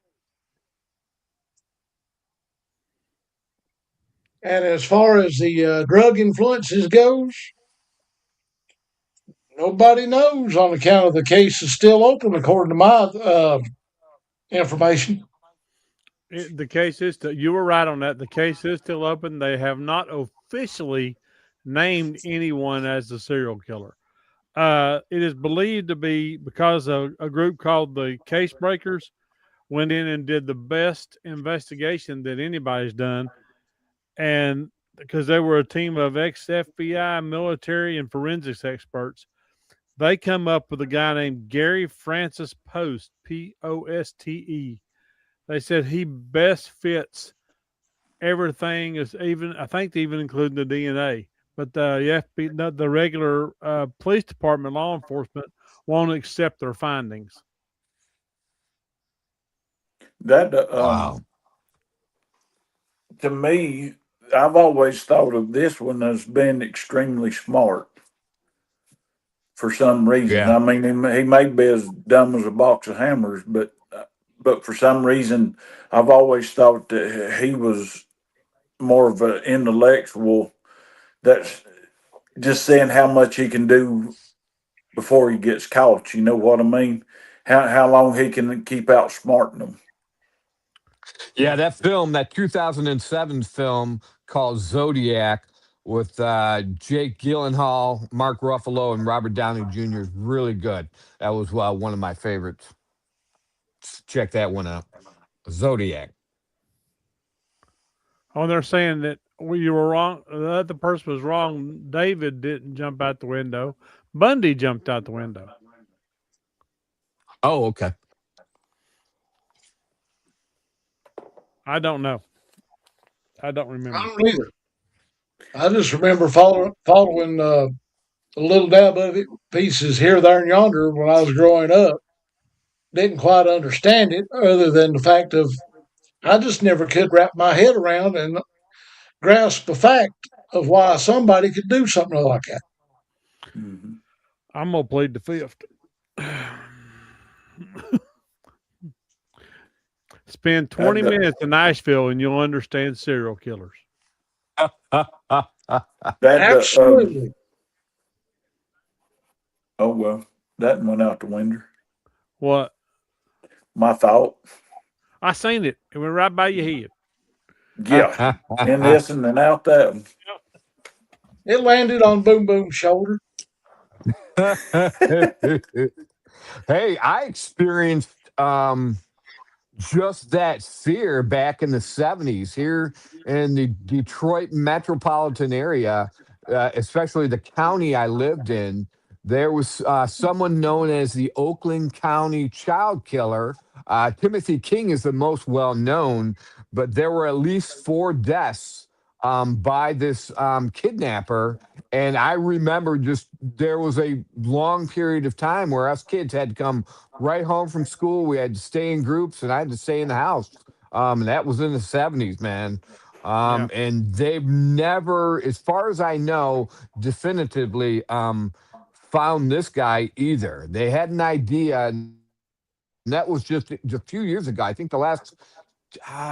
Speaker 2: And as far as the drug influences goes, Nobody knows on account of the case is still open, according to my information.
Speaker 4: The case is still, you were right on that. The case is still open. They have not officially named anyone as the serial killer. It is believed to be because a group called the Case Breakers went in and did the best investigation that anybody's done. And because they were a team of ex-FBI, military, and forensics experts, they come up with a guy named Gary Francis Poste, Poste. They said he best fits everything, is even, I think, even including the DNA. But the FBI, the regular police department, law enforcement won't accept their findings.
Speaker 5: That
Speaker 3: Wow.
Speaker 5: to me, I've always thought of this one as being extremely smart for some reason.
Speaker 3: Yeah.
Speaker 5: I mean, he may be as dumb as a box of hammers, but for some reason, I've always thought that he was more of an intellectual. That's just saying how much he can do before he gets caught. You know what I mean? How long he can keep outsmarting them.
Speaker 3: Yeah, that film, that 2007 film called Zodiac with Jake Gyllenhaal, Mark Ruffalo, and Robert Downey Jr. is really good. That was one of my favorites. Check that one out. Zodiac.
Speaker 4: Oh, they're saying that you were wrong. The other person was wrong. David didn't jump out the window. Bundy jumped out the window.
Speaker 3: Oh, okay.
Speaker 4: I don't know. I don't remember.
Speaker 2: I don't either. I just remember following the little dab of it pieces here, there, and yonder when I was growing up. Didn't quite understand it, other than the fact of I just never could wrap my head around and grasp the fact of why somebody could do something like that.
Speaker 5: Mhm.
Speaker 4: I'm gonna plead the fifth. Spend 20
Speaker 5: That-
Speaker 4: minutes in Nashville and you'll understand serial killers.
Speaker 2: Absolutely.
Speaker 5: Oh well, that went out the window.
Speaker 4: What?
Speaker 5: My thought.
Speaker 4: I seen it. It went right by your head.
Speaker 5: Yeah, in this and then out that one.
Speaker 2: It landed on Boom Boom's shoulder.
Speaker 3: Hey, I experienced just that fear back in the 70s here in the Detroit metropolitan area, especially the county I lived in. There was someone known as the Oakland County child killer. Timothy King is the most well known, but there were at least 4 deaths by this kidnapper. And I remember just there was a long period of time where us kids had to come right home from school. We had to stay in groups, and I had to stay in the house. And that was in the 70s, man.
Speaker 4: Yeah.
Speaker 3: And they've never, as far as I know, definitively found this guy either. They had an idea, and that was just a few years ago. I think the last,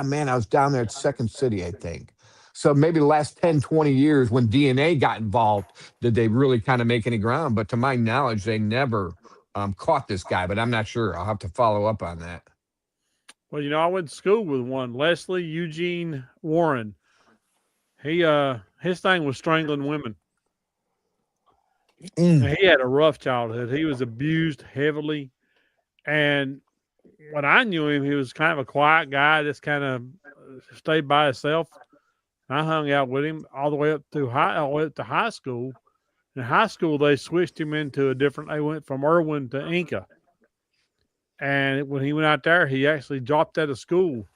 Speaker 3: man, I was down there at Second City, I think. So maybe the last 10, 20 years when DNA got involved, did they really kind of make any ground? But to my knowledge, they never caught this guy, but I'm not sure. I'll have to follow up on that.
Speaker 4: Well, I went to school with one, Leslie Eugene Warren. He his thing was strangling women.
Speaker 3: Mm.
Speaker 4: He had a rough childhood. He was abused heavily. And when I knew him, he was kind of a quiet guy, just kind of stayed by himself. I hung out with him all the way up to high school. In high school, they switched him into a different. They went from Irwin to Inca, and when he went out there, he actually dropped out of school.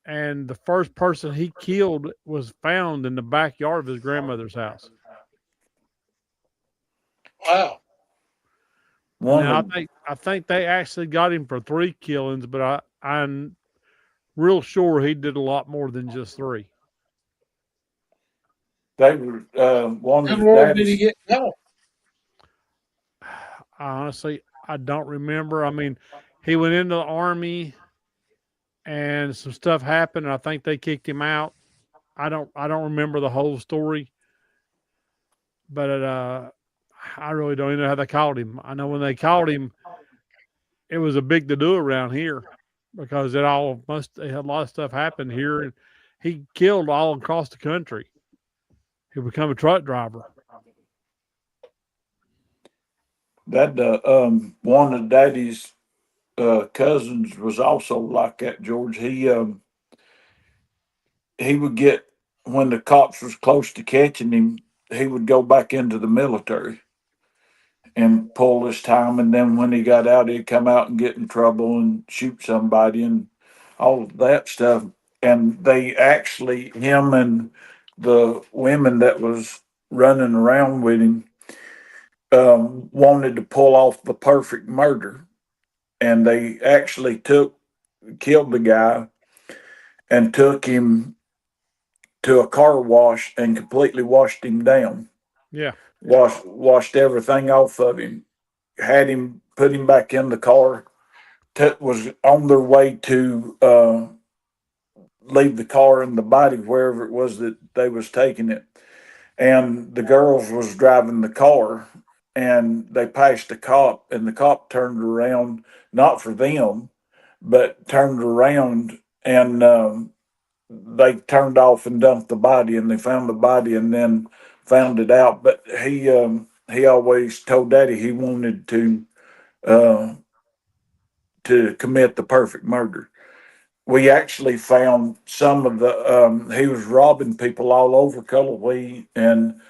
Speaker 4: And the first person he killed was found in the backyard of his grandmother's house.
Speaker 2: Wow.
Speaker 5: One
Speaker 4: Now
Speaker 5: of
Speaker 4: I think they actually got him for 3 killings, but I'm real sure he did a lot more than just 3.
Speaker 5: they were one of
Speaker 2: How
Speaker 5: his
Speaker 2: long did he
Speaker 5: daddies.
Speaker 2: get caught?
Speaker 4: Honestly, I don't remember. I mean, he went into the army and some stuff happened, and I think they kicked him out. I don't remember the whole story, but I really don't even know how they called him. I know when they called him, it was a big to do around here because they had a lot of stuff happen here, and he killed all across the country. He became a truck driver.
Speaker 5: That one of Daddy's cousins was also like that, George. He would get, when the cops was close to catching him, he would go back into the military and pull his time, and then when he got out, he'd come out and get in trouble and shoot somebody and all of that stuff. And they actually, him and the women that was running around with him, wanted to pull off the perfect murder, and they actually killed the guy and took him to a car wash and completely washed him down.
Speaker 4: Yeah.
Speaker 5: Washed everything off of him, put him back in the car, was on their way to leave the car and the body wherever it was that they was taking it. And the girls was driving the car, and they passed a cop, and the cop turned around, not for them, but turned around, and they turned off and dumped the body, and they found the body and then found it out. But he always told Daddy he wanted uh, to commit the perfect murder. We actually found some of he was robbing people all over Cullowhee, and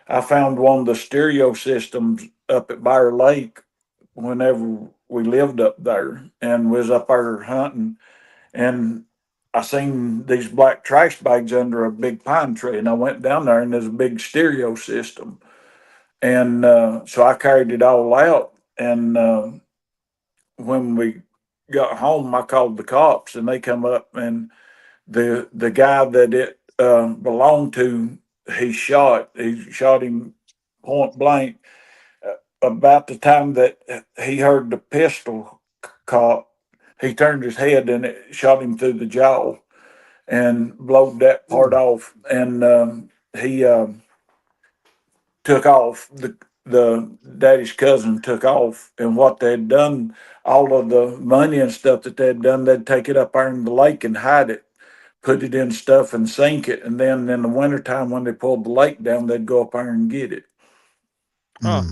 Speaker 5: I found one of the stereo systems up at Bear Lake whenever we lived up there and was up there hunting. And I seen these black trash bags under a big pine tree, and I went down there, and there's a big stereo system. And so I carried it all out. And when we got home, I called the cops, and they come up, and the guy that it belonged to, he shot him point blank. About the time that he heard the pistol cock, he turned his head and it shot him through the jaw and blowed that part off. And he took off. The Daddy's cousin took off, and what they'd done, all of the money and stuff that they'd done, they'd take it up there in the lake and hide it, put it in stuff and sink it, and then in the wintertime when they pulled the lake down, they'd go up there and get it.
Speaker 4: Huh.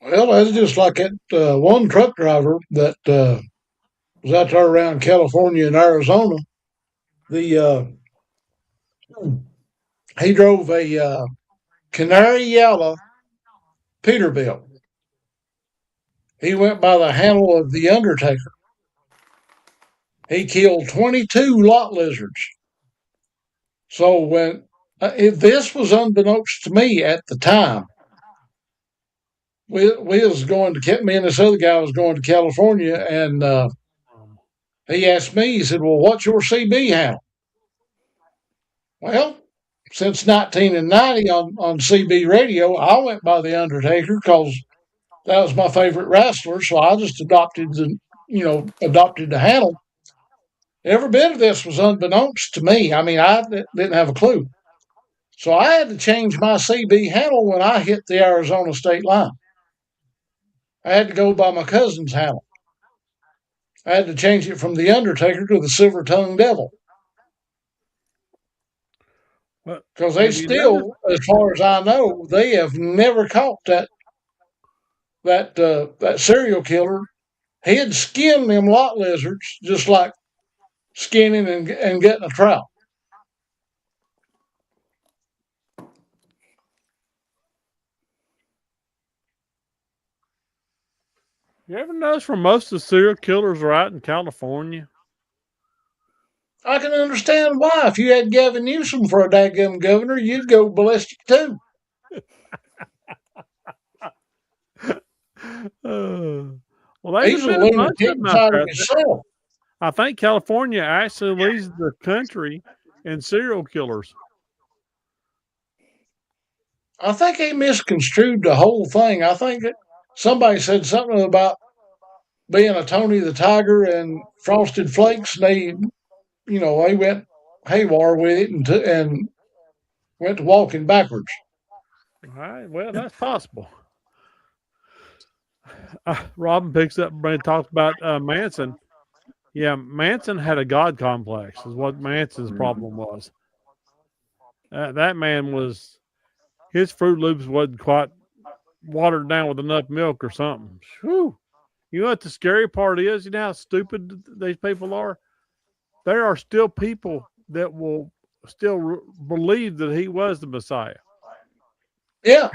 Speaker 2: Well, that's just like that one truck driver that was out there around California and Arizona. The he drove a canary yellow Peterbilt. He went by the handle of the Undertaker. He killed 22 lot lizards. So when this was unbeknownst to me at the time, we was going to, me and this other guy was going to California, and he asked me, he said, well, what's your CB handle? Well, since 1990 on CB radio, I went by the Undertaker because that was my favorite wrestler. So I just adopted the handle. Every bit of this was unbeknownst to me. I mean, I didn't have a clue. So I had to change my CB handle when I hit the Arizona state line. I had to go by my cousin's handle. I had to change it from the Undertaker to the Silver Tongue Devil. Because they still, as far as I know, they have never caught that serial killer. He'd skin them lot lizards just like skinning and getting a trout.
Speaker 4: You ever notice where most of the serial killers are out in California?
Speaker 2: I can understand why. If you had Gavin Newsom for a dadgum governor, you'd go ballistic too.
Speaker 4: Well,
Speaker 2: he's a lunatic inside of himself.
Speaker 4: I think California actually leads the country in serial killers.
Speaker 2: I think he misconstrued the whole thing. I think somebody said something about being a Tony the Tiger and Frosted Flakes, and they went haywire with it and went to walking backwards.
Speaker 4: All right. Well, that's possible. Robin picks up and talks about Manson. Yeah, Manson had a God complex, is what Manson's problem was. That man was, his Fruit Loops wasn't quite watered down with enough milk or something. Whew. You know what the scary part is? You know how stupid these people are? There are still people that will still believe that he was the Messiah.
Speaker 2: Yeah.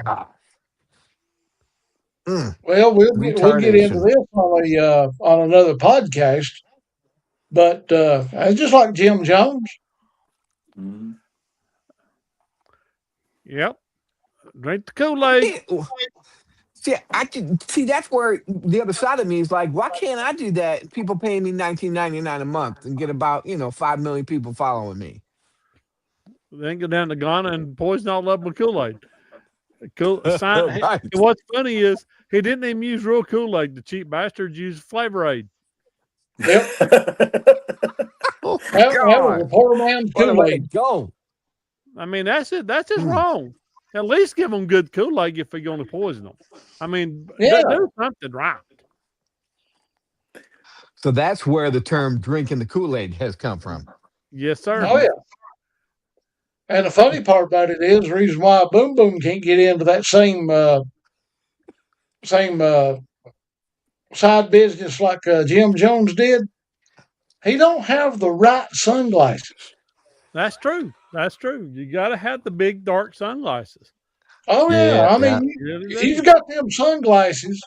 Speaker 2: Well, we'll get into
Speaker 3: Retardation.
Speaker 2: this on another podcast. But it's just like Jim Jones.
Speaker 5: Mhm.
Speaker 4: Yep. Drink the Kool-Aid.
Speaker 3: See. That's where the other side of me is like, why can't I do that? People paying me $19.99 a month and get about 5 million people following me.
Speaker 4: Then go down to Ghana and poison all of them with Kool-Aid.
Speaker 3: Right.
Speaker 4: And what's funny is he didn't even use real Kool-Aid. The cheap bastards used Flavor Aid.
Speaker 2: Yep.
Speaker 3: Oh,
Speaker 2: That was
Speaker 3: God.
Speaker 2: a poor man's
Speaker 3: What a way to
Speaker 2: Kool-Aid.
Speaker 3: go.
Speaker 4: I mean, that's it. That's just wrong. At least give them good Kool-Aid if you're going to poison them. I mean,
Speaker 2: Yeah.
Speaker 4: do something right.
Speaker 3: So that's where the term drinking the Kool-Aid has come from.
Speaker 4: Yes, sir.
Speaker 2: Oh, yeah. And the funny part about it is the reason why Boom Boom can't get into that same side business like Jim Jones did. He don't have the right sunglasses.
Speaker 4: That's true. That's true. You got to have the big dark sunglasses.
Speaker 2: Oh yeah,
Speaker 3: Yeah,
Speaker 2: I mean,
Speaker 4: You really
Speaker 2: if
Speaker 4: do.
Speaker 2: you've got them sunglasses,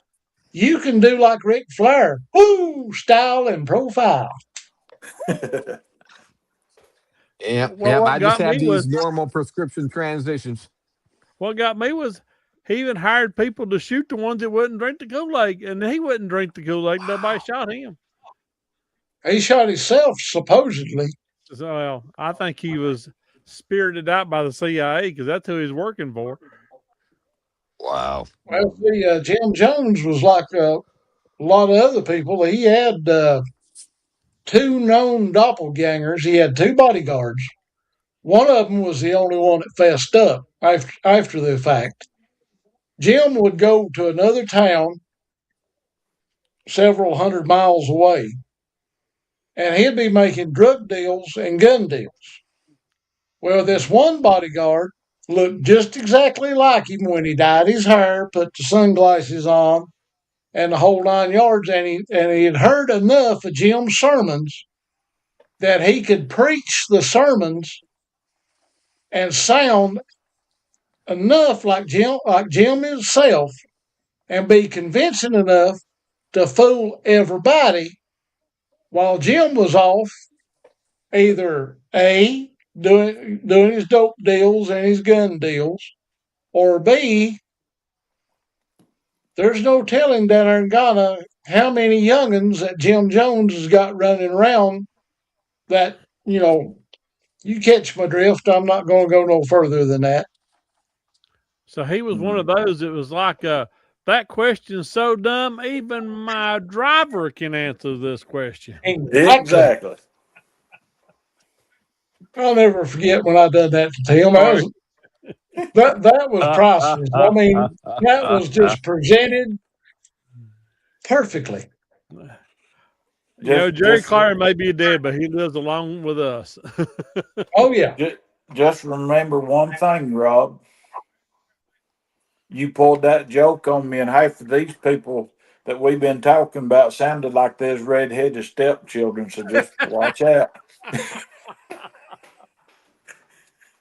Speaker 2: you can do like Ric Flair, woo, style and profile.
Speaker 3: Yep.
Speaker 4: Well, what
Speaker 3: I just
Speaker 4: got
Speaker 3: have
Speaker 4: me
Speaker 3: these
Speaker 4: was
Speaker 3: normal prescription transitions.
Speaker 4: what got me was he even hired people to shoot the ones that wouldn't drink the Kool-Aid, and he wouldn't drink the Kool-Aid. Nobody shot him.
Speaker 2: He shot himself supposedly.
Speaker 4: So, well, I think he was spirited out by the CIA because that's who he's working for.
Speaker 3: Wow.
Speaker 2: Well, see, Jim Jones was like a lot of other people. He had two known doppelgangers. He had two bodyguards. One of them was the only one that fessed up after the fact. Jim would go to another town several hundred miles away, and he'd be making drug deals and gun deals. Well, this one bodyguard looked just exactly like him when he dyed his hair, put the sunglasses on, and the whole 9 yards. And he had heard enough of Jim's sermons that he could preach the sermons and sound enough like Jim himself, and be convincing enough to fool everybody, while Jim was off either A, doing his dope deals and his gun deals, or B, there's no telling down there in Ghana how many youngins that Jim Jones has got running around that, you catch my drift. I'm not going to go no further than that.
Speaker 4: So he was one of those that was like, that question's so dumb, even my driver can answer this question.
Speaker 5: Exactly.
Speaker 2: I'll never forget when I done that to Tim. That was priceless. I mean, that was just presented perfectly.
Speaker 4: Jerry Clary may be dead, but he lives along with us.
Speaker 2: Oh, yeah.
Speaker 5: Just remember one thing, Rob. You pulled that joke on me, and half of these people that we've been talking about sounded like there's red-headed stepchildren, so just watch out.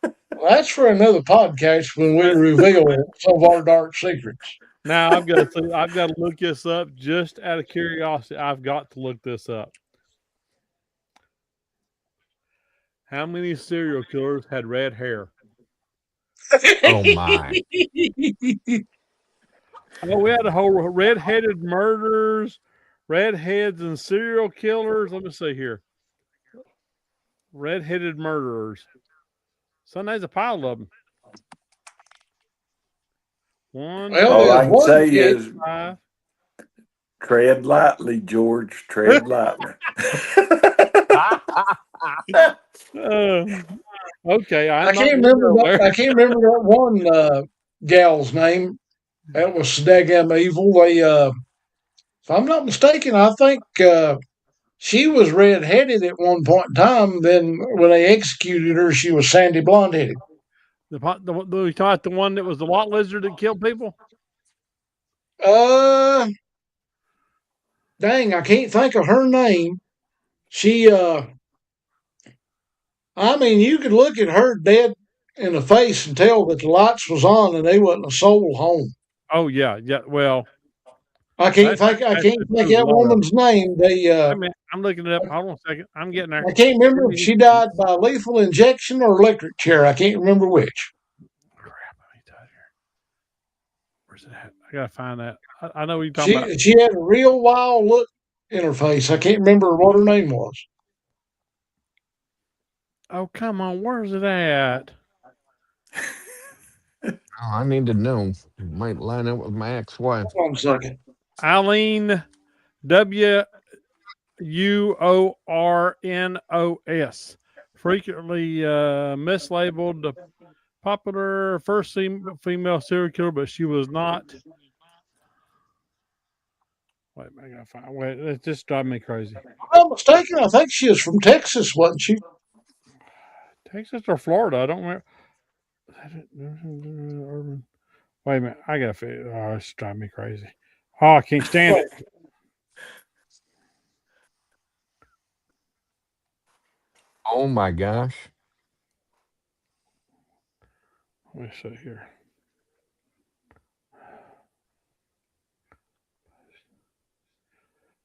Speaker 2: Well, that's for another podcast when we reveal some of our dark secrets.
Speaker 4: Now I've got to look this up just out of curiosity. I've got to look this up. How many serial killers had red hair?
Speaker 3: Oh my.
Speaker 4: Well, we had a whole red-headed murderers, redheads, and serial killers. Let me see here. Red-headed murderers. There's a pile of them.
Speaker 5: All I can say is,
Speaker 4: 5.
Speaker 5: tread lightly, George. Tread lightly.
Speaker 4: Okay,
Speaker 2: I can't remember that one gal's name. That was daggum evil. They, if I'm not mistaken, I think she was red-headed at one point in time. Then when they executed her, she was sandy blonde-headed.
Speaker 4: We talked about the one that was the lot lizard that killed people.
Speaker 2: Dang, I can't think of her name. She, I mean, you could look at her dead in the face and tell that the lights was on and they wasn't a soul home.
Speaker 4: Oh yeah. Well,
Speaker 2: I can't think that woman's name.
Speaker 4: I'm looking it up. Hold on a second. I'm getting there.
Speaker 2: I can't remember if she died by lethal injection or electric chair. I can't remember which.
Speaker 4: Crap, I need to here. Where's it at? I gotta find that. I know what you're talking about.
Speaker 2: She had a real wild look in her face. I can't remember what her name was.
Speaker 4: Oh, come on. Where's it at?
Speaker 3: Oh, I need to know. It might line up with my ex-wife.
Speaker 2: Hold on a second.
Speaker 4: Eileen Wuornos. Frequently mislabeled the popular first female serial killer, but she was not. Wait, I gotta find. Wait, it just drives me crazy.
Speaker 2: If I'm not mistaken, I think she was from Texas, wasn't she?
Speaker 4: Texas or Florida? I don't remember. Wait a minute. I gotta figure. Oh, it's driving me crazy. Oh, I can't stand it.
Speaker 3: Oh my gosh.
Speaker 4: Let me see here.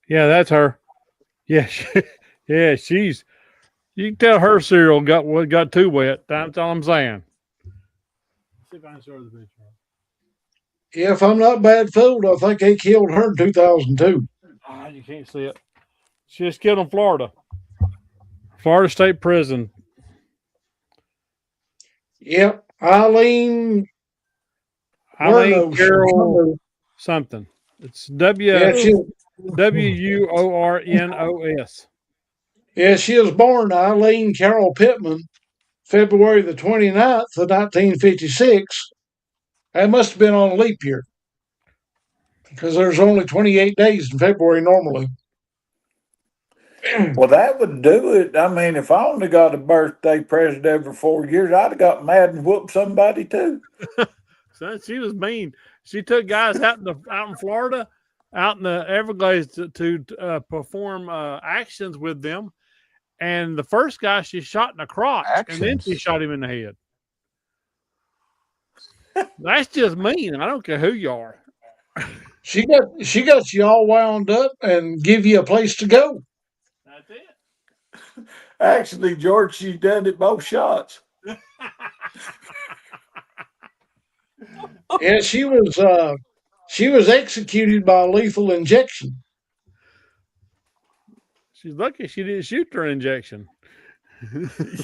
Speaker 4: Yeah, that's her. Yeah, she's. You can tell her cereal got too wet. That's all I'm saying. See if I can show her the picture.
Speaker 2: Yeah, if I'm not bad fooled, I think they killed her in 2002.
Speaker 4: Oh, you can't see it. She was killed in Florida. Florida State Prison.
Speaker 2: Yep, Eileen
Speaker 4: Carroll something. It's Wuornos.
Speaker 2: Yeah, she was born Eileen Carroll Pittman, February the 29th of 1956. That must have been on a leap year because there's only 28 days in February normally.
Speaker 5: Well, that would do it. I mean, if I only got a birthday present every 4 years, I'd have got mad and whooped somebody too.
Speaker 4: So she was mean. She took guys out in Florida, out in the Everglades to perform actions with them. And the first guy she shot in the crotch, and then she shot him in the head. That's just mean. I don't care who you are.
Speaker 2: She got you all wound up and give you a place to go.
Speaker 4: That's it.
Speaker 5: Actually, George, she done it both shots.
Speaker 2: Yeah, she was executed by lethal injection.
Speaker 4: She's lucky she didn't shoot her injection.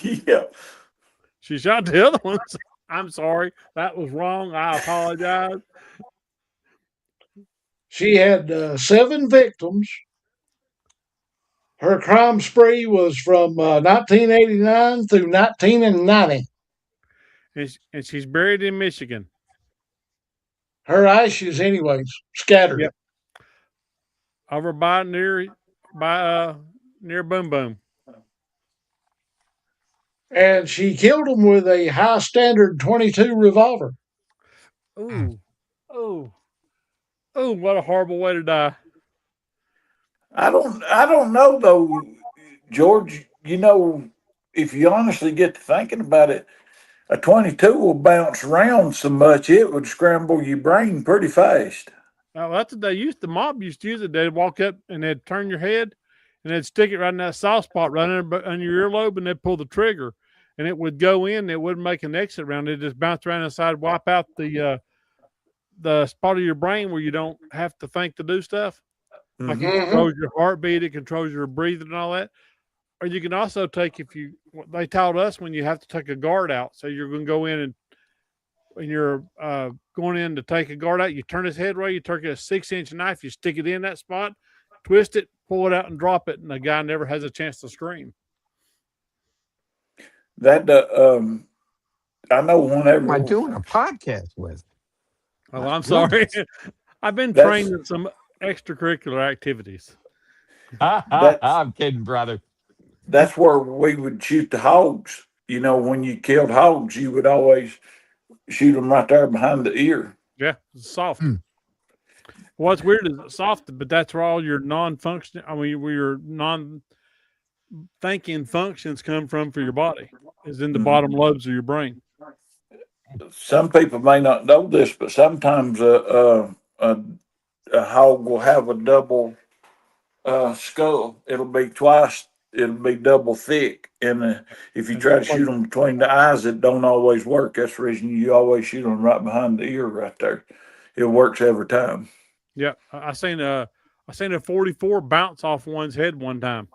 Speaker 5: Yeah.
Speaker 4: She shot the other ones. I'm sorry. That was wrong. I apologize.
Speaker 2: She had 7 victims. Her crime spree was from 1989 through 1990.
Speaker 4: And she's buried in Michigan.
Speaker 2: Her ashes, anyways, scattered.
Speaker 4: Yep. Over near Boom Boom.
Speaker 2: And she killed him with a high standard .22 revolver.
Speaker 4: Ooh. What a horrible way to die.
Speaker 5: I don't know though, George. You know, if you honestly get to thinking about it, a 22 will bounce around so much it would scramble your brain pretty fast.
Speaker 4: Oh, that's what the mob used to use it. They'd walk up and they'd turn your head and they'd stick it right in that soft spot right on your earlobe, and they'd pull the trigger and it would go in. It wouldn't make an exit around. It just bounce around inside, wipe out the spot of your brain where you don't have to think to do stuff. Like it controls your heartbeat, it controls your breathing and all that. Or you can also take, they taught us when you have to take a guard out. So you're going to go in and when you're going in to take a guard out, you turn his head away, you take a 6-inch knife, you stick it in that spot, twist it, pull it out and drop it. And the guy never has a chance to scream.
Speaker 5: That, I know whenever.
Speaker 3: Am I doing a podcast with?
Speaker 4: Oh, I'm sorry. I've been
Speaker 5: That's-
Speaker 4: trained in some extracurricular activities.
Speaker 3: I'm kidding, brother.
Speaker 5: That's where we would shoot the hogs. You know, when you killed hogs, you would always shoot them right there behind the ear.
Speaker 4: Yeah, it's soft.
Speaker 3: Hmm.
Speaker 4: What's weird is it's soft, but that's where all your non-function. I mean, where your non-thinking functions come from for your body is in the bottom lobes of your brain.
Speaker 5: Some people may not know this, but sometimes a hog will have a double skull. It'll be twice. It'll be double thick, and if you try to shoot them between the eyes, it don't always work. That's the reason you always shoot them right behind the ear, right there. It works every time.
Speaker 4: Yeah, I seen a 44 bounce off one's head one time.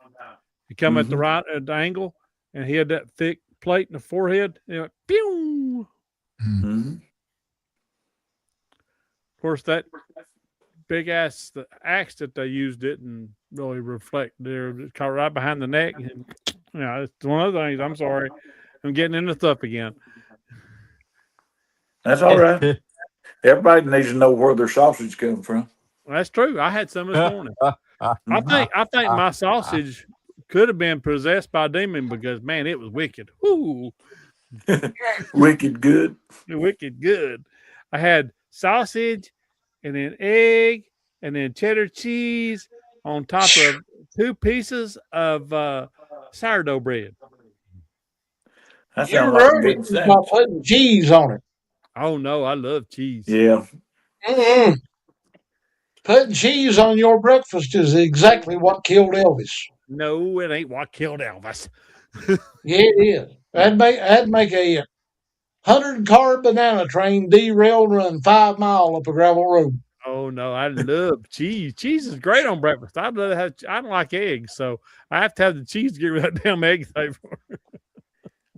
Speaker 4: He come at the angle, and he had that thick plate in the forehead. And it went, pew!
Speaker 5: Mm-hmm.
Speaker 4: Of course, that big ass axe that they used didn't really reflect. They're caught right behind the neck. And, it's one of the things. I'm sorry, I'm getting into stuff again.
Speaker 5: That's all right. Everybody needs to know where their sausage comes from.
Speaker 4: That's true. I had some this morning. I think my sausage could have been possessed by a demon because man, it was wicked. Ooh,
Speaker 5: Wicked good.
Speaker 4: wicked good. I had sausage and then egg and then cheddar cheese on top of 2 pieces of sourdough bread.
Speaker 5: That
Speaker 2: You're
Speaker 5: sounds like a
Speaker 2: right.
Speaker 5: good
Speaker 2: By
Speaker 5: sandwich.
Speaker 2: putting cheese on it.
Speaker 4: Oh no, I love cheese.
Speaker 5: Yeah.
Speaker 2: Mm-mm. Putting cheese on your breakfast is exactly what killed Elvis.
Speaker 4: No, it ain't what killed Elvis.
Speaker 2: Yeah, it is. That'd make a 100-car banana train derail and run 5 miles up a gravel road.
Speaker 4: Oh no, I love cheese. Cheese is great on breakfast. I don't like eggs, so I have to have the cheese to get rid of that damn egg flavor.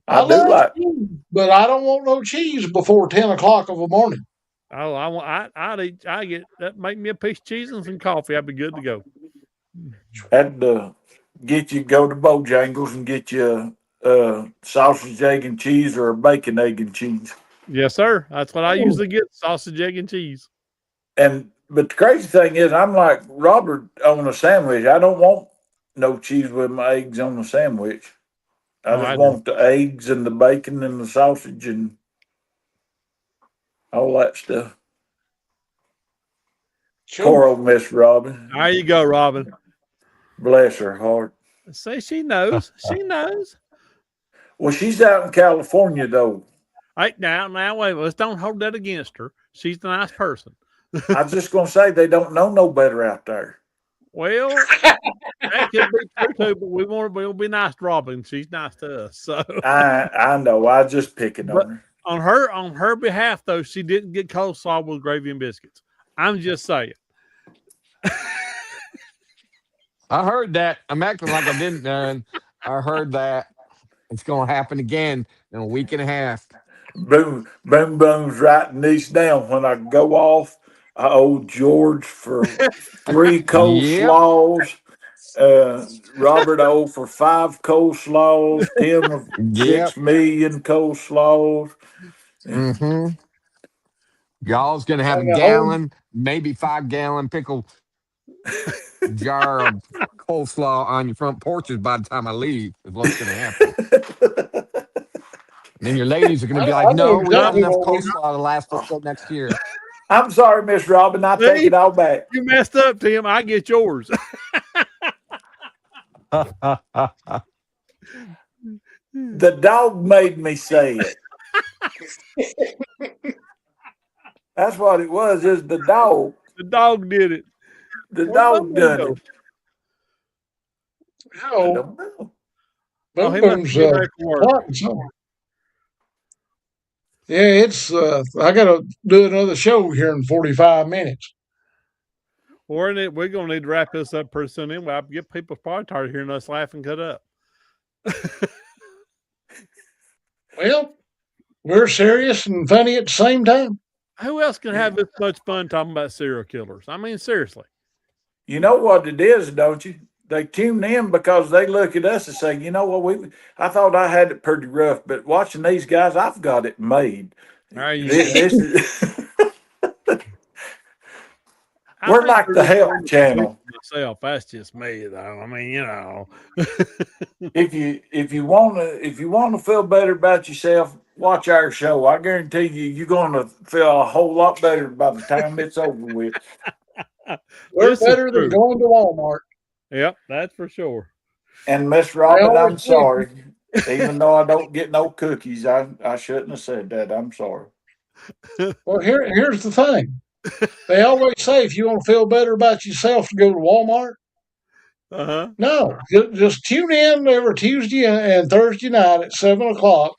Speaker 5: I do
Speaker 2: love
Speaker 5: like
Speaker 2: cheese, but I don't want no cheese before 10 o'clock of the morning.
Speaker 4: Oh, I get that. Make me a piece of cheese and some coffee. I'd be good to go.
Speaker 5: had to get you go to Bojangles and get you sausage, egg, and cheese or a bacon, egg, and cheese.
Speaker 4: Yes, sir. That's what I usually get: sausage, egg, and cheese.
Speaker 5: But the crazy thing is, I'm like Robert on a sandwich. I don't want no cheese with my eggs on the sandwich. I just want the eggs and the bacon and the sausage and all that stuff. Poor old Miss Robin.
Speaker 4: There you go, Robin.
Speaker 5: Bless her heart.
Speaker 4: See, she knows. She knows.
Speaker 5: Well, she's out in California, though.
Speaker 4: Hey, now, wait. Let's don't hold that against her. She's a nice person.
Speaker 5: I was just going to say they don't know no better out there.
Speaker 4: Well, that could be true too, but we'll be nice to Robin. She's nice to us. So
Speaker 5: I know. I just picking on her.
Speaker 4: on her behalf, though, she didn't get coleslaw with gravy and biscuits. I'm just saying.
Speaker 3: I heard that. I'm acting like I didn't. I heard that. It's going to happen again in a week and a half.
Speaker 5: Boom Boom's writing these down. When I go off, I owe George for 3 coleslaws. Robert O for 5 coleslaws. Tim for 6 million coleslaws.
Speaker 3: Mm-hmm. Y'all's gonna have a gallon, maybe 5-gallon pickle jar of coleslaw on your front porches by the time I leave. Is what's gonna happen. And then your ladies are gonna be like, "No, we don't have enough coleslaw to last us till next year."
Speaker 5: I'm sorry, Miss Robin. I take it all back.
Speaker 4: You messed up, Tim. I get yours.
Speaker 5: The dog made me say it. That's what it was. Is the dog?
Speaker 4: The dog did it.
Speaker 5: The dog done it. I
Speaker 2: Oh,
Speaker 5: don't know.
Speaker 4: Oh, he
Speaker 2: Boom
Speaker 4: must
Speaker 2: Boom's
Speaker 4: be back to work.
Speaker 2: plotting something. Yeah, it's I gotta do another show here in 45 minutes.
Speaker 4: We're going to need to wrap this up pretty soon anyway. I'll get people probably tired of hearing us laugh and cut up.
Speaker 2: Well, we're serious and funny at the same time.
Speaker 4: Who else can have this much fun talking about serial killers? I mean, seriously.
Speaker 5: You know what it is, don't you? They tune in because they look at us and say, you know what, I thought I had it pretty rough, but watching these guys, I've got it made.
Speaker 4: There you
Speaker 5: This is We're like the Help Channel.
Speaker 4: Myself, that's just me, though. I mean, you know.
Speaker 5: If you wanna feel better about yourself, watch our show. I guarantee you're gonna feel a whole lot better by the time it's over with.
Speaker 2: We're
Speaker 4: This is
Speaker 2: better than
Speaker 4: true.
Speaker 2: going to Walmart.
Speaker 4: Yep, that's for sure.
Speaker 5: And Miss Robin,
Speaker 2: always
Speaker 5: I'm
Speaker 2: say-
Speaker 5: sorry. Even though I don't get no cookies, I shouldn't have said that. I'm sorry.
Speaker 2: Well, here's the thing. They always say if you want to feel better about yourself, to go to Walmart.
Speaker 4: Uh-huh.
Speaker 2: No, just tune in every Tuesday and Thursday night at 7 o'clock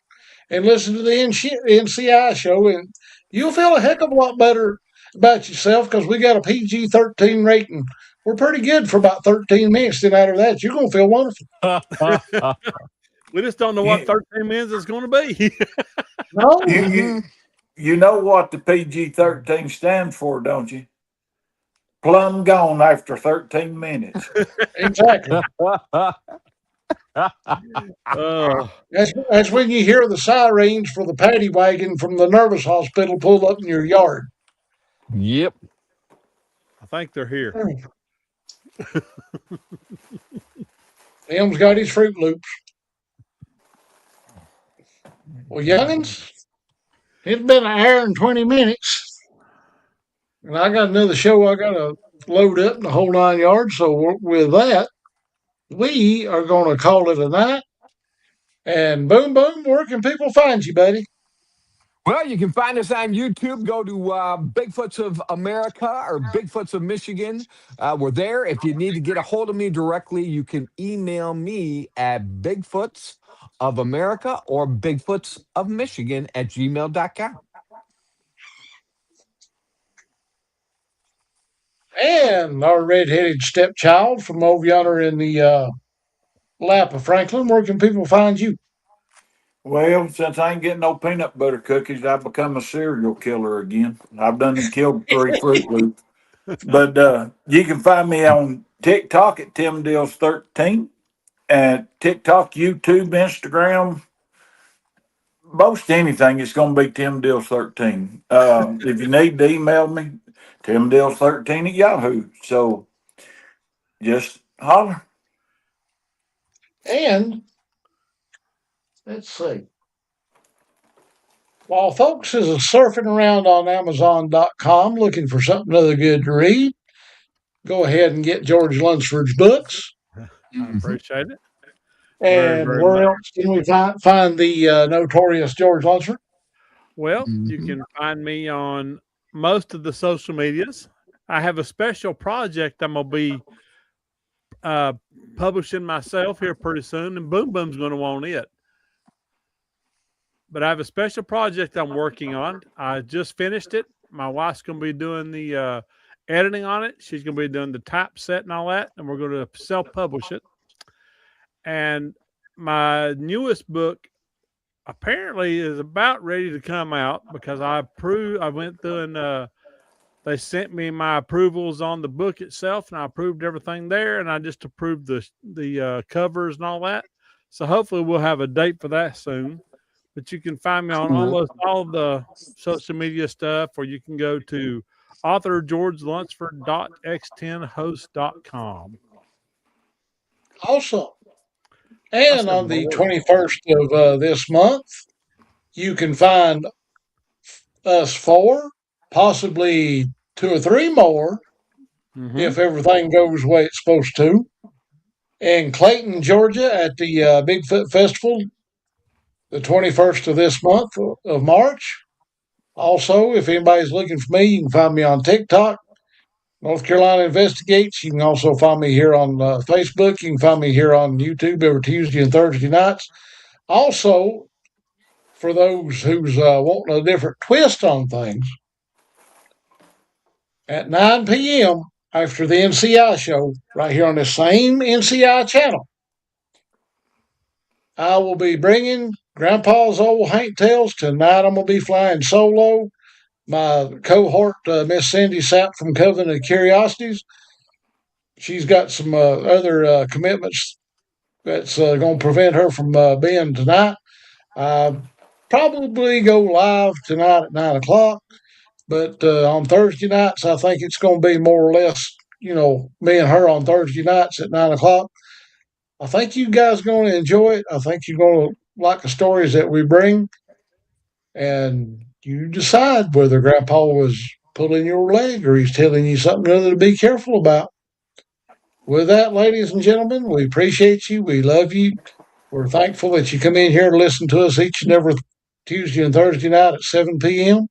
Speaker 2: and listen to the NCI show, and you'll feel a heck of a lot better about yourself because we got a PG-13 rating. We're pretty good for about 13 minutes. Then after that, you're going to feel wonderful.
Speaker 4: We just don't know what 13 minutes is going to be.
Speaker 2: No,
Speaker 5: You know what the PG-13 stands for, don't you? Plumb gone after 13 minutes.
Speaker 2: exactly. That's when you hear the sirens for the paddy wagon from the nervous hospital pull up in your yard.
Speaker 3: Yep.
Speaker 4: I think they're here.
Speaker 2: Tim's got his Fruit Loops. Well, youngins, it's been an hour and 20 minutes. And I got another show I got to load up in the whole 9 yards. So with that, we are going to call it a night. And boom, boom, where can people find you, buddy?
Speaker 3: Well, you can find us on YouTube. Go to Bigfoots of America or Bigfoots of Michigan. We're there. If you need to get a hold of me directly, you can email me at Bigfoots of America or Bigfoots of Michigan at gmail.com.
Speaker 2: And our red-headed stepchild from over yonder in the lap of Franklin, where can people find you?
Speaker 5: Well, since I ain't getting no peanut butter cookies, I've become a serial killer again. I've done and killed 3 Fruit Loops. But you can find me on TikTok at TimDills13 and TikTok, YouTube, Instagram. Most anything, it's going to be TimDills13. If you need to email me, TimDills13 at Yahoo. So just holler.
Speaker 2: And let's see. While folks is surfing around on Amazon.com looking for something other good to read, go ahead and get George Lunsford's books.
Speaker 4: I appreciate it.
Speaker 2: And
Speaker 4: very
Speaker 2: where
Speaker 4: much.
Speaker 2: else can we find the notorious George Lunsford?
Speaker 4: Well, you can find me on most of the social medias. I have a special project I'm going to be publishing myself here pretty soon, and Boom Boom's going to want it. But I have a special project I'm working on. I just finished it. My wife's going to be doing the editing on it. She's going to be doing the typeset and all that, and we're going to self-publish it. And my newest book apparently is about ready to come out because I went through and they sent me my approvals on the book itself, and I approved everything there, and I just approved the covers and all that. So hopefully we'll have a date for that soon. But you can find me on almost all the social media stuff, or you can go to authorgeorgelunsford.x10host.com.
Speaker 2: Awesome. And on the 21st of this month, you can find us 4, possibly 2 or 3 more, if everything goes the way it's supposed to, in Clayton, Georgia at the Bigfoot Festival, the 21st of this month of March. Also, if anybody's looking for me, you can find me on TikTok, North Carolina Investigates. You can also find me here on Facebook. You can find me here on YouTube every Tuesday and Thursday nights. Also, for those who's wanting a different twist on things, at 9 p.m. after the NCI show, right here on the same NCI channel, I will be bringing Grandpa's Old Hank Tales. Tonight I'm going to be flying solo. My cohort, Miss Cindy Sapp from Covenant of Curiosities, she's got some other commitments that's going to prevent her from being tonight. Probably go live tonight at 9 o'clock. But on Thursday nights, I think it's going to be more or less, me and her on Thursday nights at 9 o'clock. I think you guys are going to enjoy it. I think you're going to like the stories that we bring. And you decide whether Grandpa was pulling your leg or he's telling you something other to be careful about. With that, ladies and gentlemen, we appreciate you. We love you. We're thankful that you come in here and listen to us each and every Tuesday and Thursday night at 7 p.m.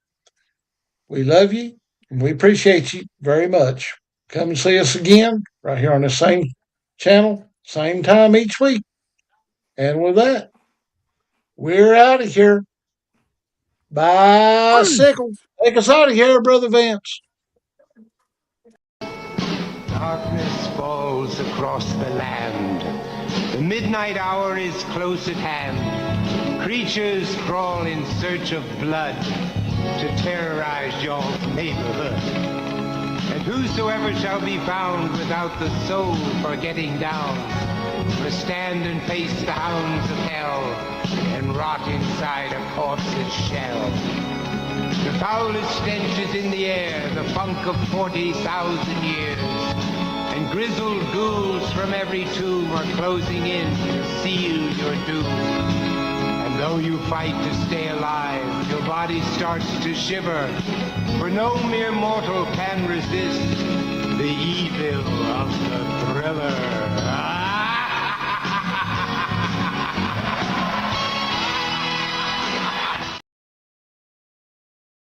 Speaker 2: We love you and we appreciate you very much. Come and see us again right here on the same channel, same time each week. And with that, we're out of here. Bicycle. Take us out of here, Brother Vince.
Speaker 6: Darkness falls across the land. The midnight hour is close at hand. Creatures crawl in search of blood to terrorize your neighborhood. And whosoever shall be found without the soul for getting down must stand and face the hounds of hell and rot inside a corpse's shell. The foulest stench is in the air, the funk of 40,000 years. And grizzled ghouls from every tomb are closing in to seal your doom. And though you fight to stay alive, your body starts to shiver, for no mere mortal can resist the evil of the Thriller.